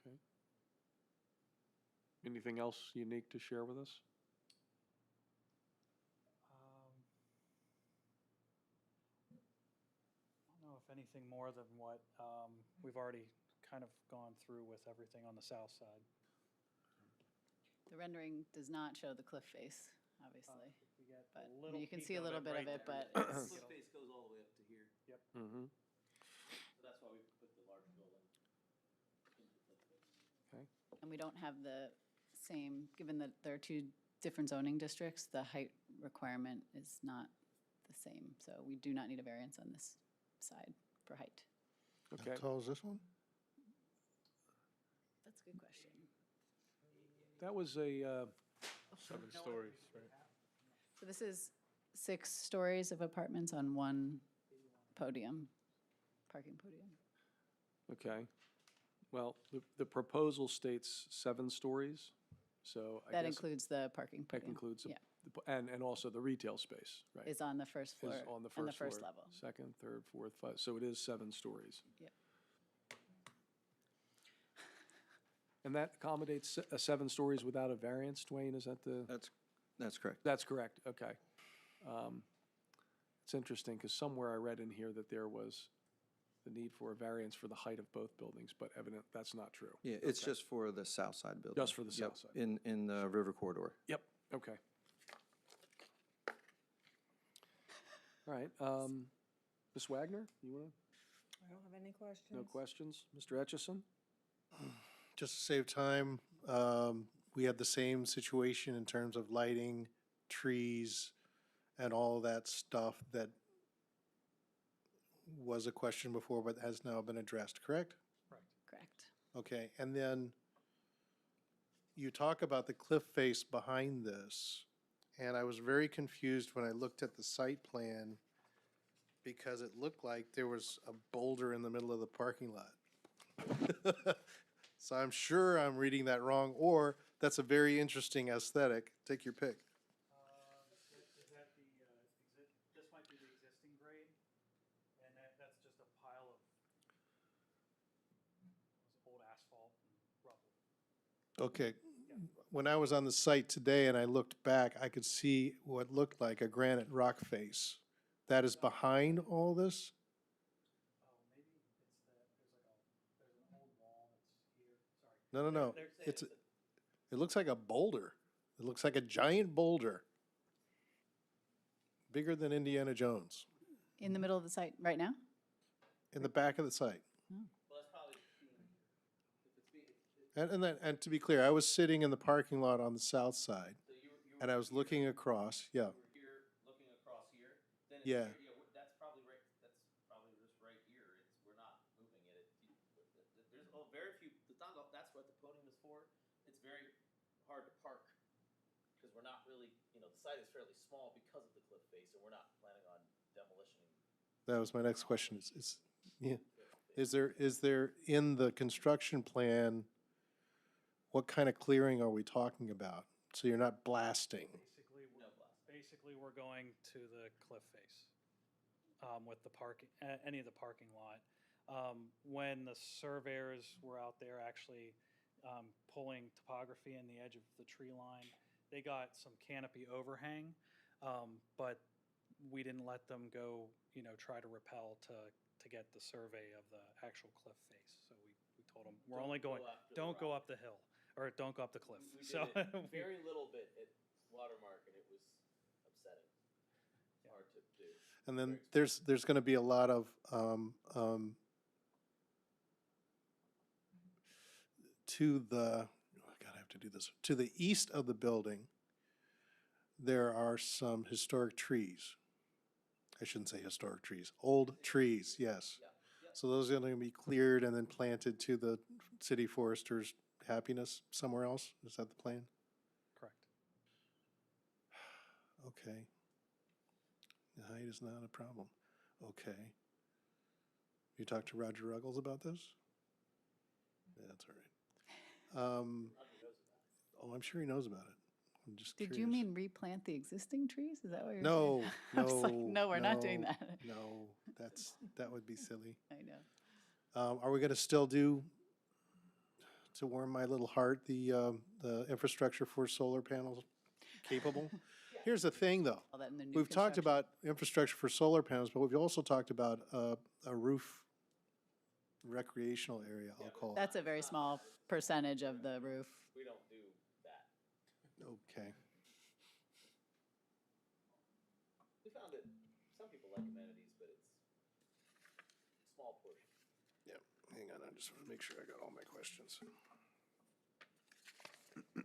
Speaker 1: Okay. Anything else unique to share with us?
Speaker 8: I don't know if anything more than what we've already kind of gone through with everything on the south side.
Speaker 3: The rendering does not show the cliff face, obviously.
Speaker 8: We get
Speaker 3: But
Speaker 8: a little
Speaker 3: you can
Speaker 8: peek
Speaker 3: see a little bit of
Speaker 8: right
Speaker 3: it,
Speaker 8: there.
Speaker 3: but
Speaker 9: The
Speaker 3: it's,
Speaker 9: cliff face goes all the way up to here,
Speaker 1: Mm-hmm.
Speaker 9: so that's why we put the large building into the cliff face.
Speaker 3: and we don't have the same, given that there are two different zoning districts, the height requirement is not the same. So we do not need a variance on this side for height.
Speaker 1: Okay.
Speaker 5: How tall is this one?
Speaker 3: That's a good question.
Speaker 1: That was a,
Speaker 6: 7 stories, right?
Speaker 3: So this is 6 stories of apartments on one podium, parking podium.
Speaker 1: okay. Well, the proposal states 7 stories, so I guess.
Speaker 3: That includes the parking
Speaker 1: That
Speaker 3: podium.
Speaker 1: includes,
Speaker 3: Yeah,
Speaker 1: and also the retail space, right?
Speaker 3: is on the first floor,
Speaker 1: Is on the
Speaker 3: on the
Speaker 1: first floor.
Speaker 3: first level.
Speaker 1: Second, third, fourth, fifth, so it is 7 stories.
Speaker 3: Yep.
Speaker 1: And that accommodates 7 stories without a variance, Dwayne, is that the?
Speaker 2: That's correct.
Speaker 1: That's correct, okay. It's interesting, because somewhere I read in here that there was the need for a variance for the height of both buildings, but evident, that's not true.
Speaker 2: Yeah, it's
Speaker 1: Okay.
Speaker 2: just for the south side building.
Speaker 1: Just for the
Speaker 2: Yep,
Speaker 1: south side.
Speaker 2: in the river corridor.
Speaker 1: Yep, okay. All right, Ms. Wagner, you want to,
Speaker 14: I don't have any questions.
Speaker 1: no questions? Mr. Etchison?
Speaker 5: Just to save time, we had the same situation in terms of lighting, trees, and all that stuff that was a question before, but has now been addressed, correct?
Speaker 3: Correct.
Speaker 5: Okay, and then you talk about the cliff face behind this, and I was very confused when I looked at the site plan because it looked like there was a boulder in the middle of the parking lot. So I'm sure I'm reading that wrong, or that's a very interesting aesthetic. Take your pick.
Speaker 8: Is that this might be the existing grade, and that's just a pile of old asphalt and rubble.
Speaker 5: Okay, when I was on the site today and I looked back, I could see what looked like a granite rock face. That is behind all this?
Speaker 8: Maybe there's an old wall that's here, sorry.
Speaker 5: No. It looks like a boulder. It looks like a giant boulder. Bigger than Indiana Jones,
Speaker 3: In the middle of the site right now?
Speaker 5: in the back of the site.
Speaker 9: Well, that's probably, if it's
Speaker 5: And to be clear, I was sitting in the parking lot on the south side, and I was looking across, yeah.
Speaker 9: We're here, looking across here, then it's
Speaker 5: Yeah.
Speaker 9: here, that's probably just right here, we're not moving it. There's very few, that's what the podium is for, it's very hard to park, because we're not really, the site is fairly small because of the cliff face, and we're not planning on demolitioning.
Speaker 5: That was my next question, yeah. Is there, in the construction plan, what kind of clearing are we talking about? So you're not blasting?
Speaker 8: Basically, we're going to the cliff face with the parking, any of the parking lot. When the surveyors were out there actually pulling topography in the edge of the tree line, they got some canopy overhang, but we didn't let them go, try to rappel to get the survey of the actual cliff face. So we told them, we're only going, don't go up the hill, or don't go up the cliff.
Speaker 9: We did
Speaker 8: So
Speaker 9: it very little bit at Watermark, and it was upsetting. It's hard to do.
Speaker 5: And then there's going to be a lot of, to the, oh God, I have to do this, to the east of the building, there are some historic trees. I shouldn't say historic trees, old trees, yes. So those are going to be cleared and then planted to the city forester's happiness somewhere else? Is that the plan?
Speaker 8: correct.
Speaker 5: Okay. The height is not a problem. Okay. You talked to Roger Ruggles about this? Yeah, that's all right. Oh, I'm sure he knows about it. I'm just
Speaker 3: Did
Speaker 5: curious.
Speaker 3: you mean replant the existing trees? Is that what you're
Speaker 5: No,
Speaker 3: saying?
Speaker 5: no.
Speaker 3: I was like, no, we're not doing
Speaker 5: no,
Speaker 3: that.
Speaker 5: No, that would be silly.
Speaker 3: I know.
Speaker 5: Are we gonna still do, to warm my little heart, the infrastructure for solar panels capable? Here's the thing, though.
Speaker 3: All that in the new
Speaker 5: We've talked
Speaker 3: construction.
Speaker 5: about infrastructure for solar panels, but we've also talked about a roof recreational area, I'll call it.
Speaker 3: That's a very small percentage of the roof.
Speaker 9: We don't do that.
Speaker 5: Okay.
Speaker 9: We found it, some people like amenities, but it's a small portion.
Speaker 5: Yep, hang on, I just want to make sure I got all my questions. Bless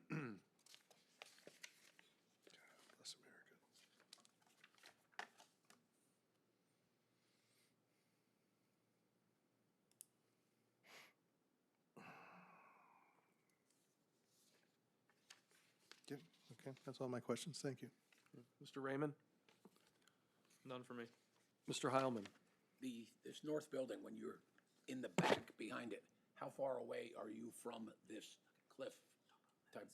Speaker 5: America. Yep, okay, that's all my questions, thank you.
Speaker 1: Mr. Raymond?
Speaker 15: None for me.
Speaker 1: Mr. Heilman?
Speaker 4: This north building, when you're in the back behind it, how far away are you from this cliff type?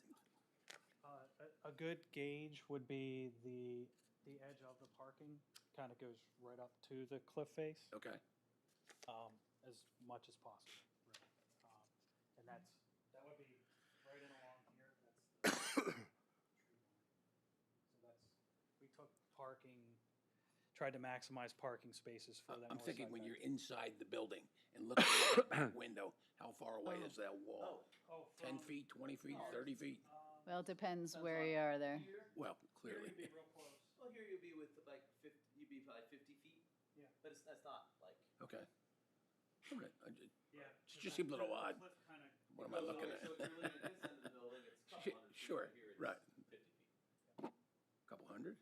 Speaker 8: A good gauge would be the edge of the parking, kind of goes right up to the cliff face.
Speaker 4: Okay.
Speaker 8: As much as possible, really. And that would be right in along here, that's the tree line. So we took parking, tried to maximize parking spaces for that
Speaker 4: I'm
Speaker 8: north
Speaker 4: thinking
Speaker 8: side
Speaker 4: when
Speaker 8: back.
Speaker 4: you're inside the building and looking at the back window, how far away is that wall? 10 feet, 20 feet, 30 feet?
Speaker 3: Well, it depends where you are there.
Speaker 4: Well, clearly.
Speaker 9: Here you'd be real close. Well, here you'd be with like 50, you'd be probably 50 feet.
Speaker 8: Yeah.
Speaker 9: But that's not like.
Speaker 4: Okay. All right.
Speaker 8: Yeah.
Speaker 4: It just seems a little odd.
Speaker 8: Cliff kind of
Speaker 4: What am I looking at?
Speaker 9: So if you're looking at this end of the building, it's a couple hundred feet.
Speaker 4: Sure,
Speaker 9: Here it's
Speaker 4: right.
Speaker 9: 50 feet.
Speaker 4: Couple hundred?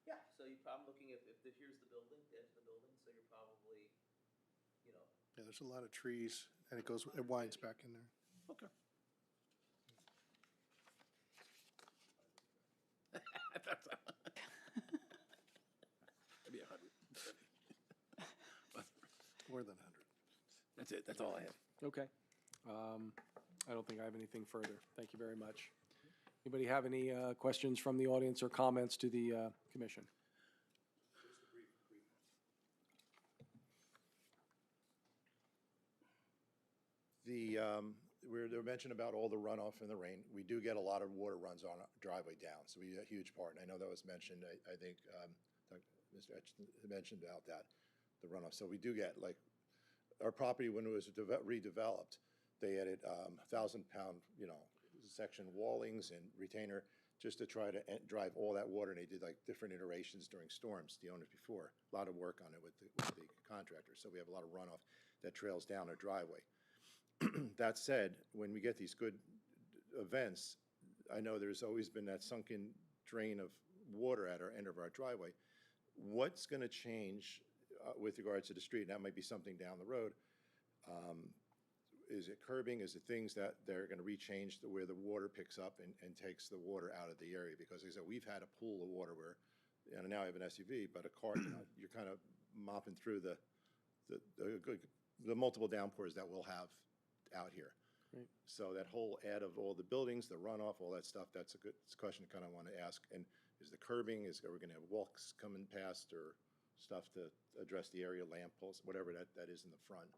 Speaker 9: Yeah. So you're probably looking at, here's the building, the edge of the building, so you're probably,
Speaker 5: Yeah, there's a lot of trees, and it winds back in there.
Speaker 4: Okay. Maybe 100.
Speaker 5: More than 100.
Speaker 4: That's it. That's all I have.
Speaker 1: Okay. I don't think I have anything further. Thank you very much. Anybody have any questions from the audience or comments to the commission?
Speaker 10: They were mentioned about all the runoff in the rain. We do get a lot of water runs on our driveway down, so we a huge part. And I know that was mentioned, I think, Mr. Etchison mentioned about that, the runoff. So we do get, like, our property, when it was redeveloped, they added 1,000-pound, section wallings and retainer just to try to drive all that water. And they did, like, different iterations during storms, the owners before. A lot of work on it with the contractors. So we have a lot of runoff that trails down our driveway. That said, when we get these good events, I know there's always been that sunken drain of water at our end of our driveway. What's going to change with regards to the street? That might be something down the road. Is it curbing? Is it things that they're going to rechange where the water picks up and takes the water out of the area? Because like I said, we've had a pool of water where, and now I have an SUV, but a car, you're kind of mopping through the multiple downpours that we'll have out here.
Speaker 1: Right.
Speaker 10: So that whole add of all the buildings, the runoff, all that stuff, that's a good question to kind of want to ask. And is the curbing, are we going to have walks coming past or stuff to address the area, lamp posts, whatever that is in the front,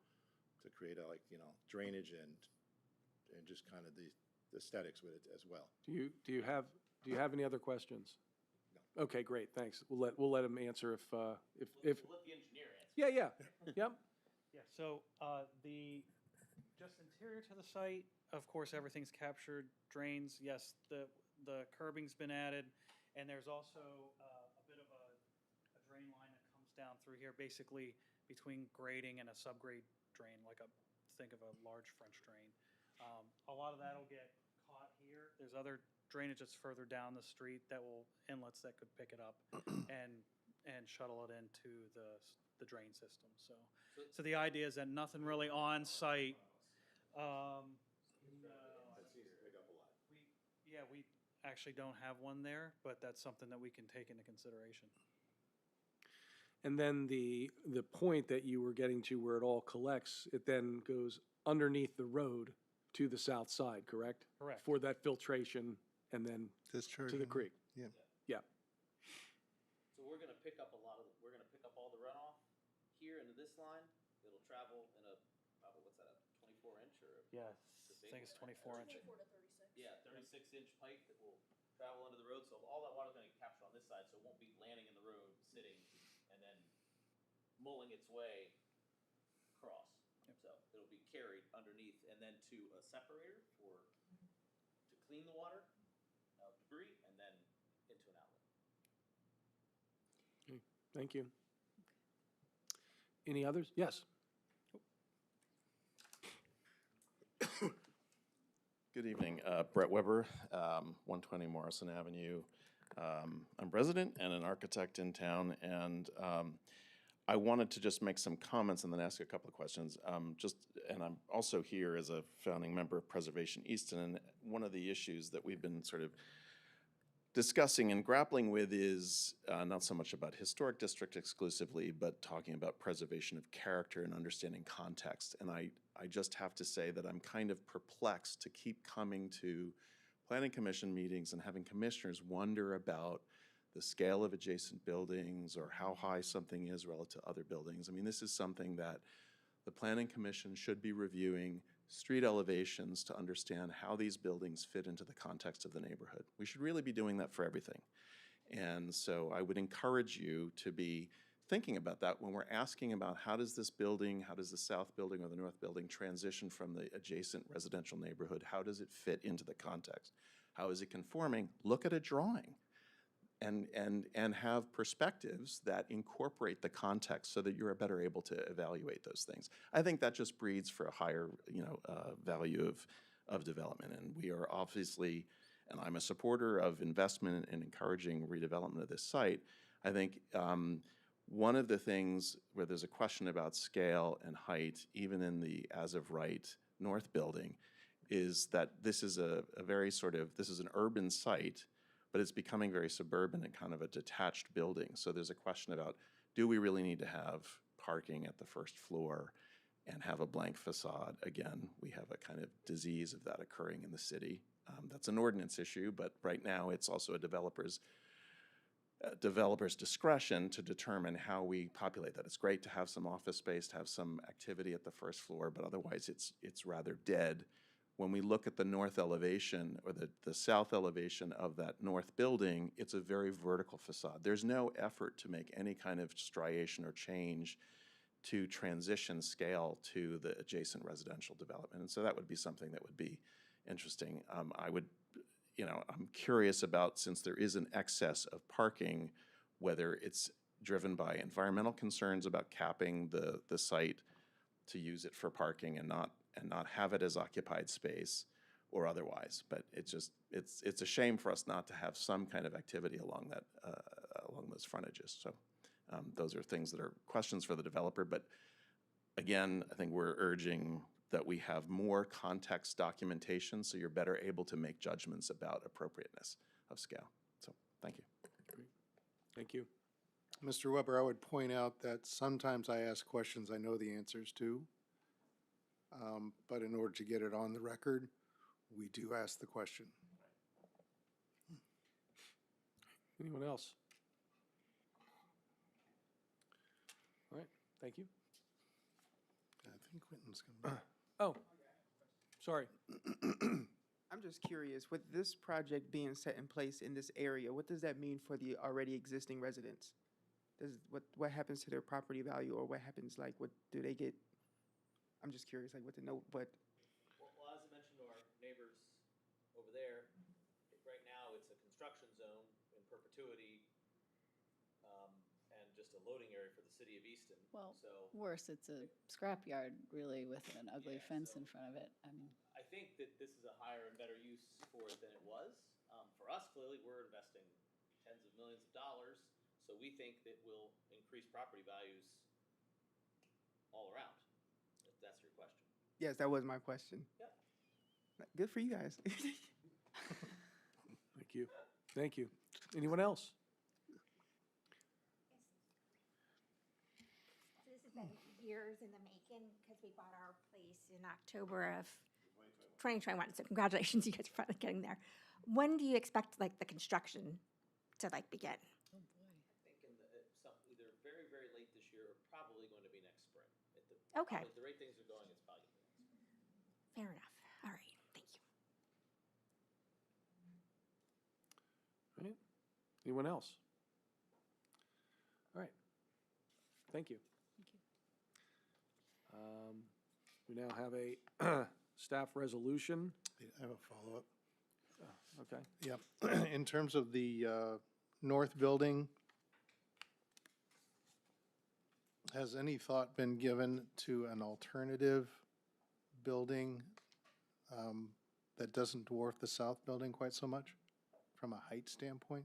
Speaker 10: to create a, drainage and just kind of the aesthetics with it as well.
Speaker 1: Do you have any other questions? No. Okay, great, thanks. We'll let him answer if.
Speaker 9: We'll let the engineer answer.
Speaker 1: Yeah, yep.
Speaker 8: Yeah, so just interior to the site, of course, everything's captured, drains, yes, the curbing's been added, and there's also a bit of a drain line that comes down through here, basically between grading and a subgrade drain, think of a large French drain. A lot of that'll get caught here. There's other drainage that's further down the street inlets that could pick it up and shuttle it into the drain system. So the idea is that nothing really on site. We actually don't have one there, but that's something that we can take into consideration.
Speaker 1: And then the point that you were getting to where it all collects, it then goes underneath the road to the south side, correct?
Speaker 8: Correct.
Speaker 1: For that filtration and then
Speaker 5: Discharge.
Speaker 1: to the creek.
Speaker 5: Yeah.
Speaker 1: Yeah.
Speaker 9: So we're gonna pick up all the runoff here into this line. It'll travel in a, what's that, a 24-inch or?
Speaker 8: Yeah, I think it's 24-inch.
Speaker 11: 24 to 36.
Speaker 9: Yeah, 36-inch pipe that will travel under the road. So all that water's gonna get captured on this side, so it won't be landing in the road, sitting, and then mulling its way across. So it'll be carried underneath and then to a separator to clean the water out of debris and then into an outlet.
Speaker 1: Okay, thank you. Any others? Yes.
Speaker 16: Good evening, Brett Weber, 120 Morrison Avenue. I'm resident and an architect in town, and I wanted to just make some comments and then ask a couple of questions. And I'm also here as a founding member of Preservation Easton, and one of the issues that we've been sort of discussing and grappling with is not so much about historic district exclusively, but talking about preservation of character and understanding context. And I just have to say that I'm kind of perplexed to keep coming to planning commission meetings and having commissioners wonder about the scale of adjacent buildings or how high something is relative to other buildings. I mean, this is something that the planning commission should be reviewing street elevations to understand how these buildings fit into the context of the neighborhood. We should really be doing that for everything. And so I would encourage you to be thinking about that when we're asking about how does this building, how does the south building or the north building transition from the adjacent residential neighborhood? How does it fit into the context? How is it conforming? Look at a drawing and have perspectives that incorporate the context so that you're better able to evaluate those things. I think that just breeds for a higher, value of development. And we are obviously, and I'm a supporter of investment and encouraging redevelopment of this site. I think one of the things where there's a question about scale and height, even in the as of right north building, is that this is this is an urban site, but it's becoming very suburban and kind of a detached building. So there's a question about, do we really need to have parking at the first floor and have a blank facade? Again, we have a kind of disease of that occurring in the city. That's an ordinance issue, but right now it's also a developer's discretion to determine how we populate that. It's great to have some office space, to have some activity at the first floor, but otherwise it's rather dead. When we look at the north elevation or the south elevation of that north building, it's a very vertical facade. There's no effort to make any kind of striation or change to transition scale to the adjacent residential development. And so that would be something that would be interesting. I'm curious about, since there is an excess of parking, whether it's driven by environmental concerns about capping the site to use it for parking and not and not have it as occupied space or otherwise. But it's just, it's a shame for us not to have some kind of activity along that, along those frontages. So those are things that are questions for the developer. But again, I think we're urging that we have more context documentation so you're better able to make judgments about appropriateness of scale. So, thank you.
Speaker 1: Thank you.
Speaker 5: Mr. Weber, I would point out that sometimes I ask questions I know the answers to. But in order to get it on the record, we do ask the question.
Speaker 1: Anyone else? All right, thank you.
Speaker 5: I think Quentin's going to.
Speaker 1: Oh, sorry.
Speaker 13: I'm just curious, with this project being set in place in this area, what does that mean for the already existing residents? What happens to their property value, or what happens, like, what do they get? I'm just curious, like, what to know, but.
Speaker 9: Well, as I mentioned to our neighbors over there, right now it's a construction zone in perpetuity, and just a loading area for the city of Easton.
Speaker 3: Well,
Speaker 9: So
Speaker 3: worse, it's a scrapyard really with an ugly
Speaker 9: Yeah,
Speaker 3: fence
Speaker 9: so-
Speaker 3: in front of it. I mean,
Speaker 9: I think that this is a higher and better use for it than it was. For us, clearly, we're investing tens of millions of dollars, so we think that will increase property values all around, if that's your question.
Speaker 13: Yes, that was my question.
Speaker 9: Yep.
Speaker 13: Good for you guys.
Speaker 1: Thank you. Thank you. Anyone else?
Speaker 7: So this has been years in the making because we bought our place in October of 2021. So congratulations, you guys are finally getting there. When do you expect like the construction to like begin?
Speaker 9: I think in the, either very, very late this year or probably going to be next spring.
Speaker 7: Okay.
Speaker 9: Probably, the rate things are going, it's probably going to be next spring.
Speaker 7: Fair enough. All right, thank you.
Speaker 1: All right. Anyone else? All right. Thank you.
Speaker 3: Thank you.
Speaker 1: We now have a staff resolution.
Speaker 5: I have a follow-up.
Speaker 1: Okay.
Speaker 5: Yep. In terms of the north building, has any thought been given to an alternative building that doesn't dwarf the south building quite so much from a height standpoint?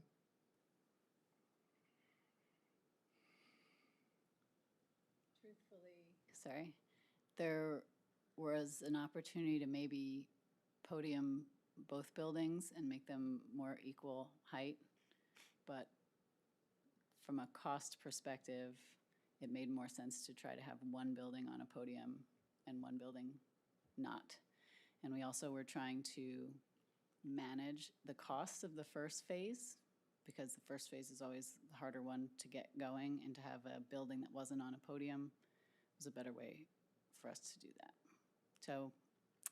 Speaker 3: Sorry, there was an opportunity to maybe podium both buildings and make them more equal height, but from a cost perspective, it made more sense to try to have one building on a podium and one building not. And we also were trying to manage the cost of the first phase, because the first phase is always the harder one to get going, and to have a building that wasn't on a podium was a better way for us to do that. So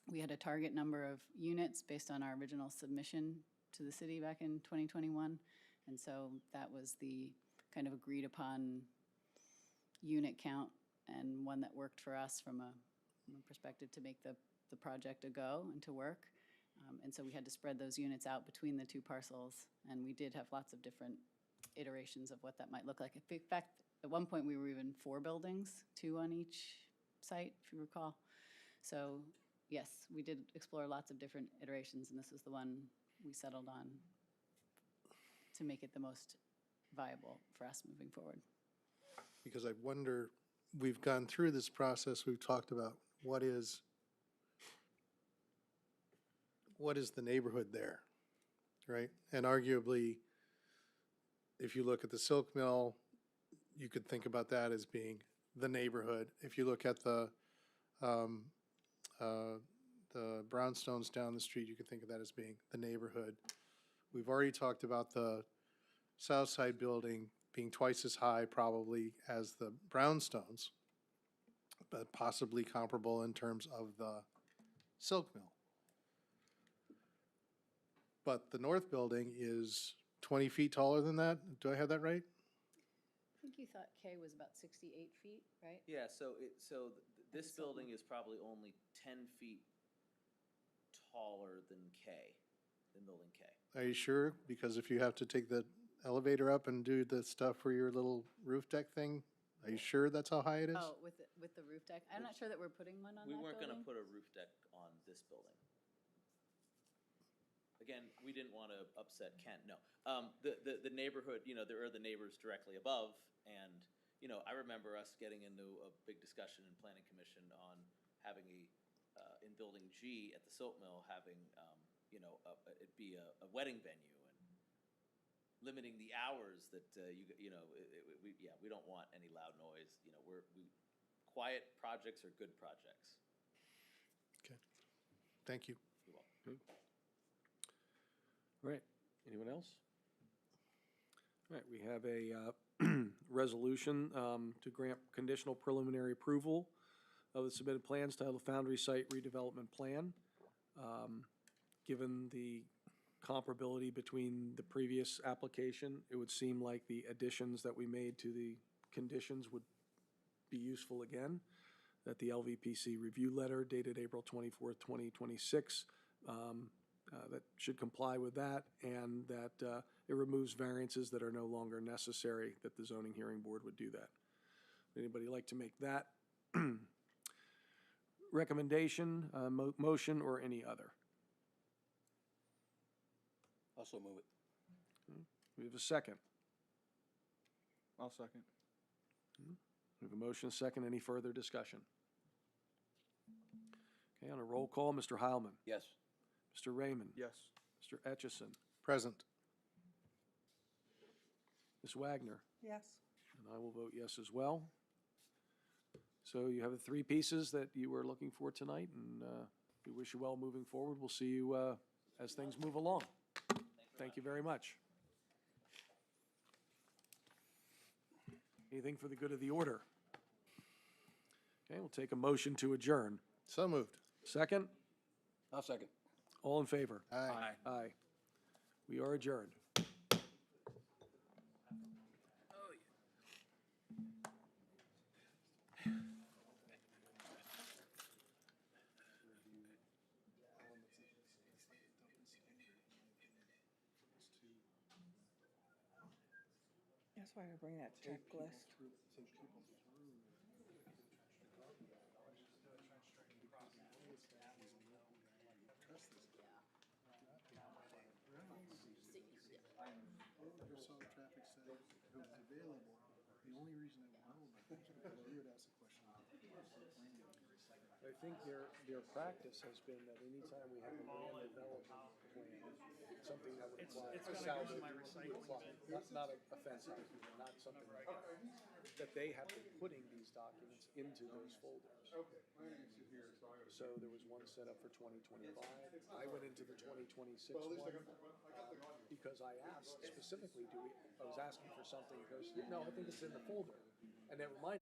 Speaker 3: we had a target number of units based on our original submission to the city back in 2021. And so that was the kind of agreed upon unit count, and one that worked for us from a perspective to make the project a go and to work. And so we had to spread those units out between the two parcels, and we did have lots of different iterations of what that might look like. In fact, at one point, we were even 4 buildings, 2 on each site, if you recall. So yes, we did explore lots of different iterations, and this was the one we settled on to make it the most viable for us moving forward.
Speaker 5: Because I wonder, we've gone through this process, we've talked about what is the neighborhood there, right? And arguably, if you look at the Silk Mill, you could think about that as being the neighborhood. If you look at the brownstones down the street, you could think of that as being the neighborhood. We've already talked about the South Side building being twice as high probably as the brownstones, but possibly comparable in terms of the Silk Mill. But the north building is 20 feet taller than that. Do I have that right?
Speaker 3: I think you thought K was about 68 feet, right?
Speaker 9: Yeah, this building is probably only 10 feet taller than building K.
Speaker 5: Are you sure? Because if you have to take the elevator up and do the stuff for your little roof deck thing, Are you sure that's how high it is?
Speaker 3: Oh, with the roof deck? I'm not sure that we're putting one on that
Speaker 9: We
Speaker 3: building.
Speaker 9: weren't gonna put a roof deck on this building. Again, we didn't want to upset Kent, no. The neighborhood, you know, there are the neighbors directly above, and, you know, I remember us getting into a big discussion in planning commission on having in building G at the Silt Mill, having, you know, it be a wedding venue, and limiting the hours that, you know, we don't want any loud noise, you know, quiet projects are good projects.
Speaker 5: Okay, thank you.
Speaker 9: You're welcome.
Speaker 1: All right, anyone else? All right, we have a resolution to grant conditional preliminary approval of the submitted plans titled Foundry Site Redevelopment Plan. Given the comparability between the previous application, it would seem like the additions that we made to the conditions would be useful again. That the LVPC review letter dated April 24th, 2026, that should comply with that, and that it removes variances that are no longer necessary, that the zoning hearing board would do that. Anybody like to make that recommendation, motion, or any other?
Speaker 4: Also move it.
Speaker 1: We have a second.
Speaker 6: I'll second.
Speaker 1: We have a motion, a second. Any further discussion? Okay, on a roll call, Mr. Heilman.
Speaker 4: Yes.
Speaker 1: Mr. Raymond.
Speaker 6: Yes.
Speaker 1: Mr. Etchison.
Speaker 5: Present.
Speaker 1: Ms. Wagner.
Speaker 14: Yes.
Speaker 1: And I will vote yes as well. So you have the three pieces that you were looking for tonight, and we wish you well moving forward. We'll see you as things move along. Thank you very much. Anything for the good of the order? Okay, we'll take a motion to adjourn.
Speaker 5: So moved.
Speaker 1: Second?
Speaker 4: I'll second.
Speaker 1: All in favor?
Speaker 5: Aye.
Speaker 1: Aye. We are adjourned.
Speaker 14: That's why I bring that checklist.
Speaker 1: I think their practice has been that anytime we have a land development plan, something that would apply.
Speaker 8: It's gonna go to my recycling bin.
Speaker 1: Not offensive, not something that they have been putting these documents into those folders. So there was one set up for 2025. I went into the 2026 one because I asked specifically, I was asking for something, he goes, no, I think it's in the folder. And that reminded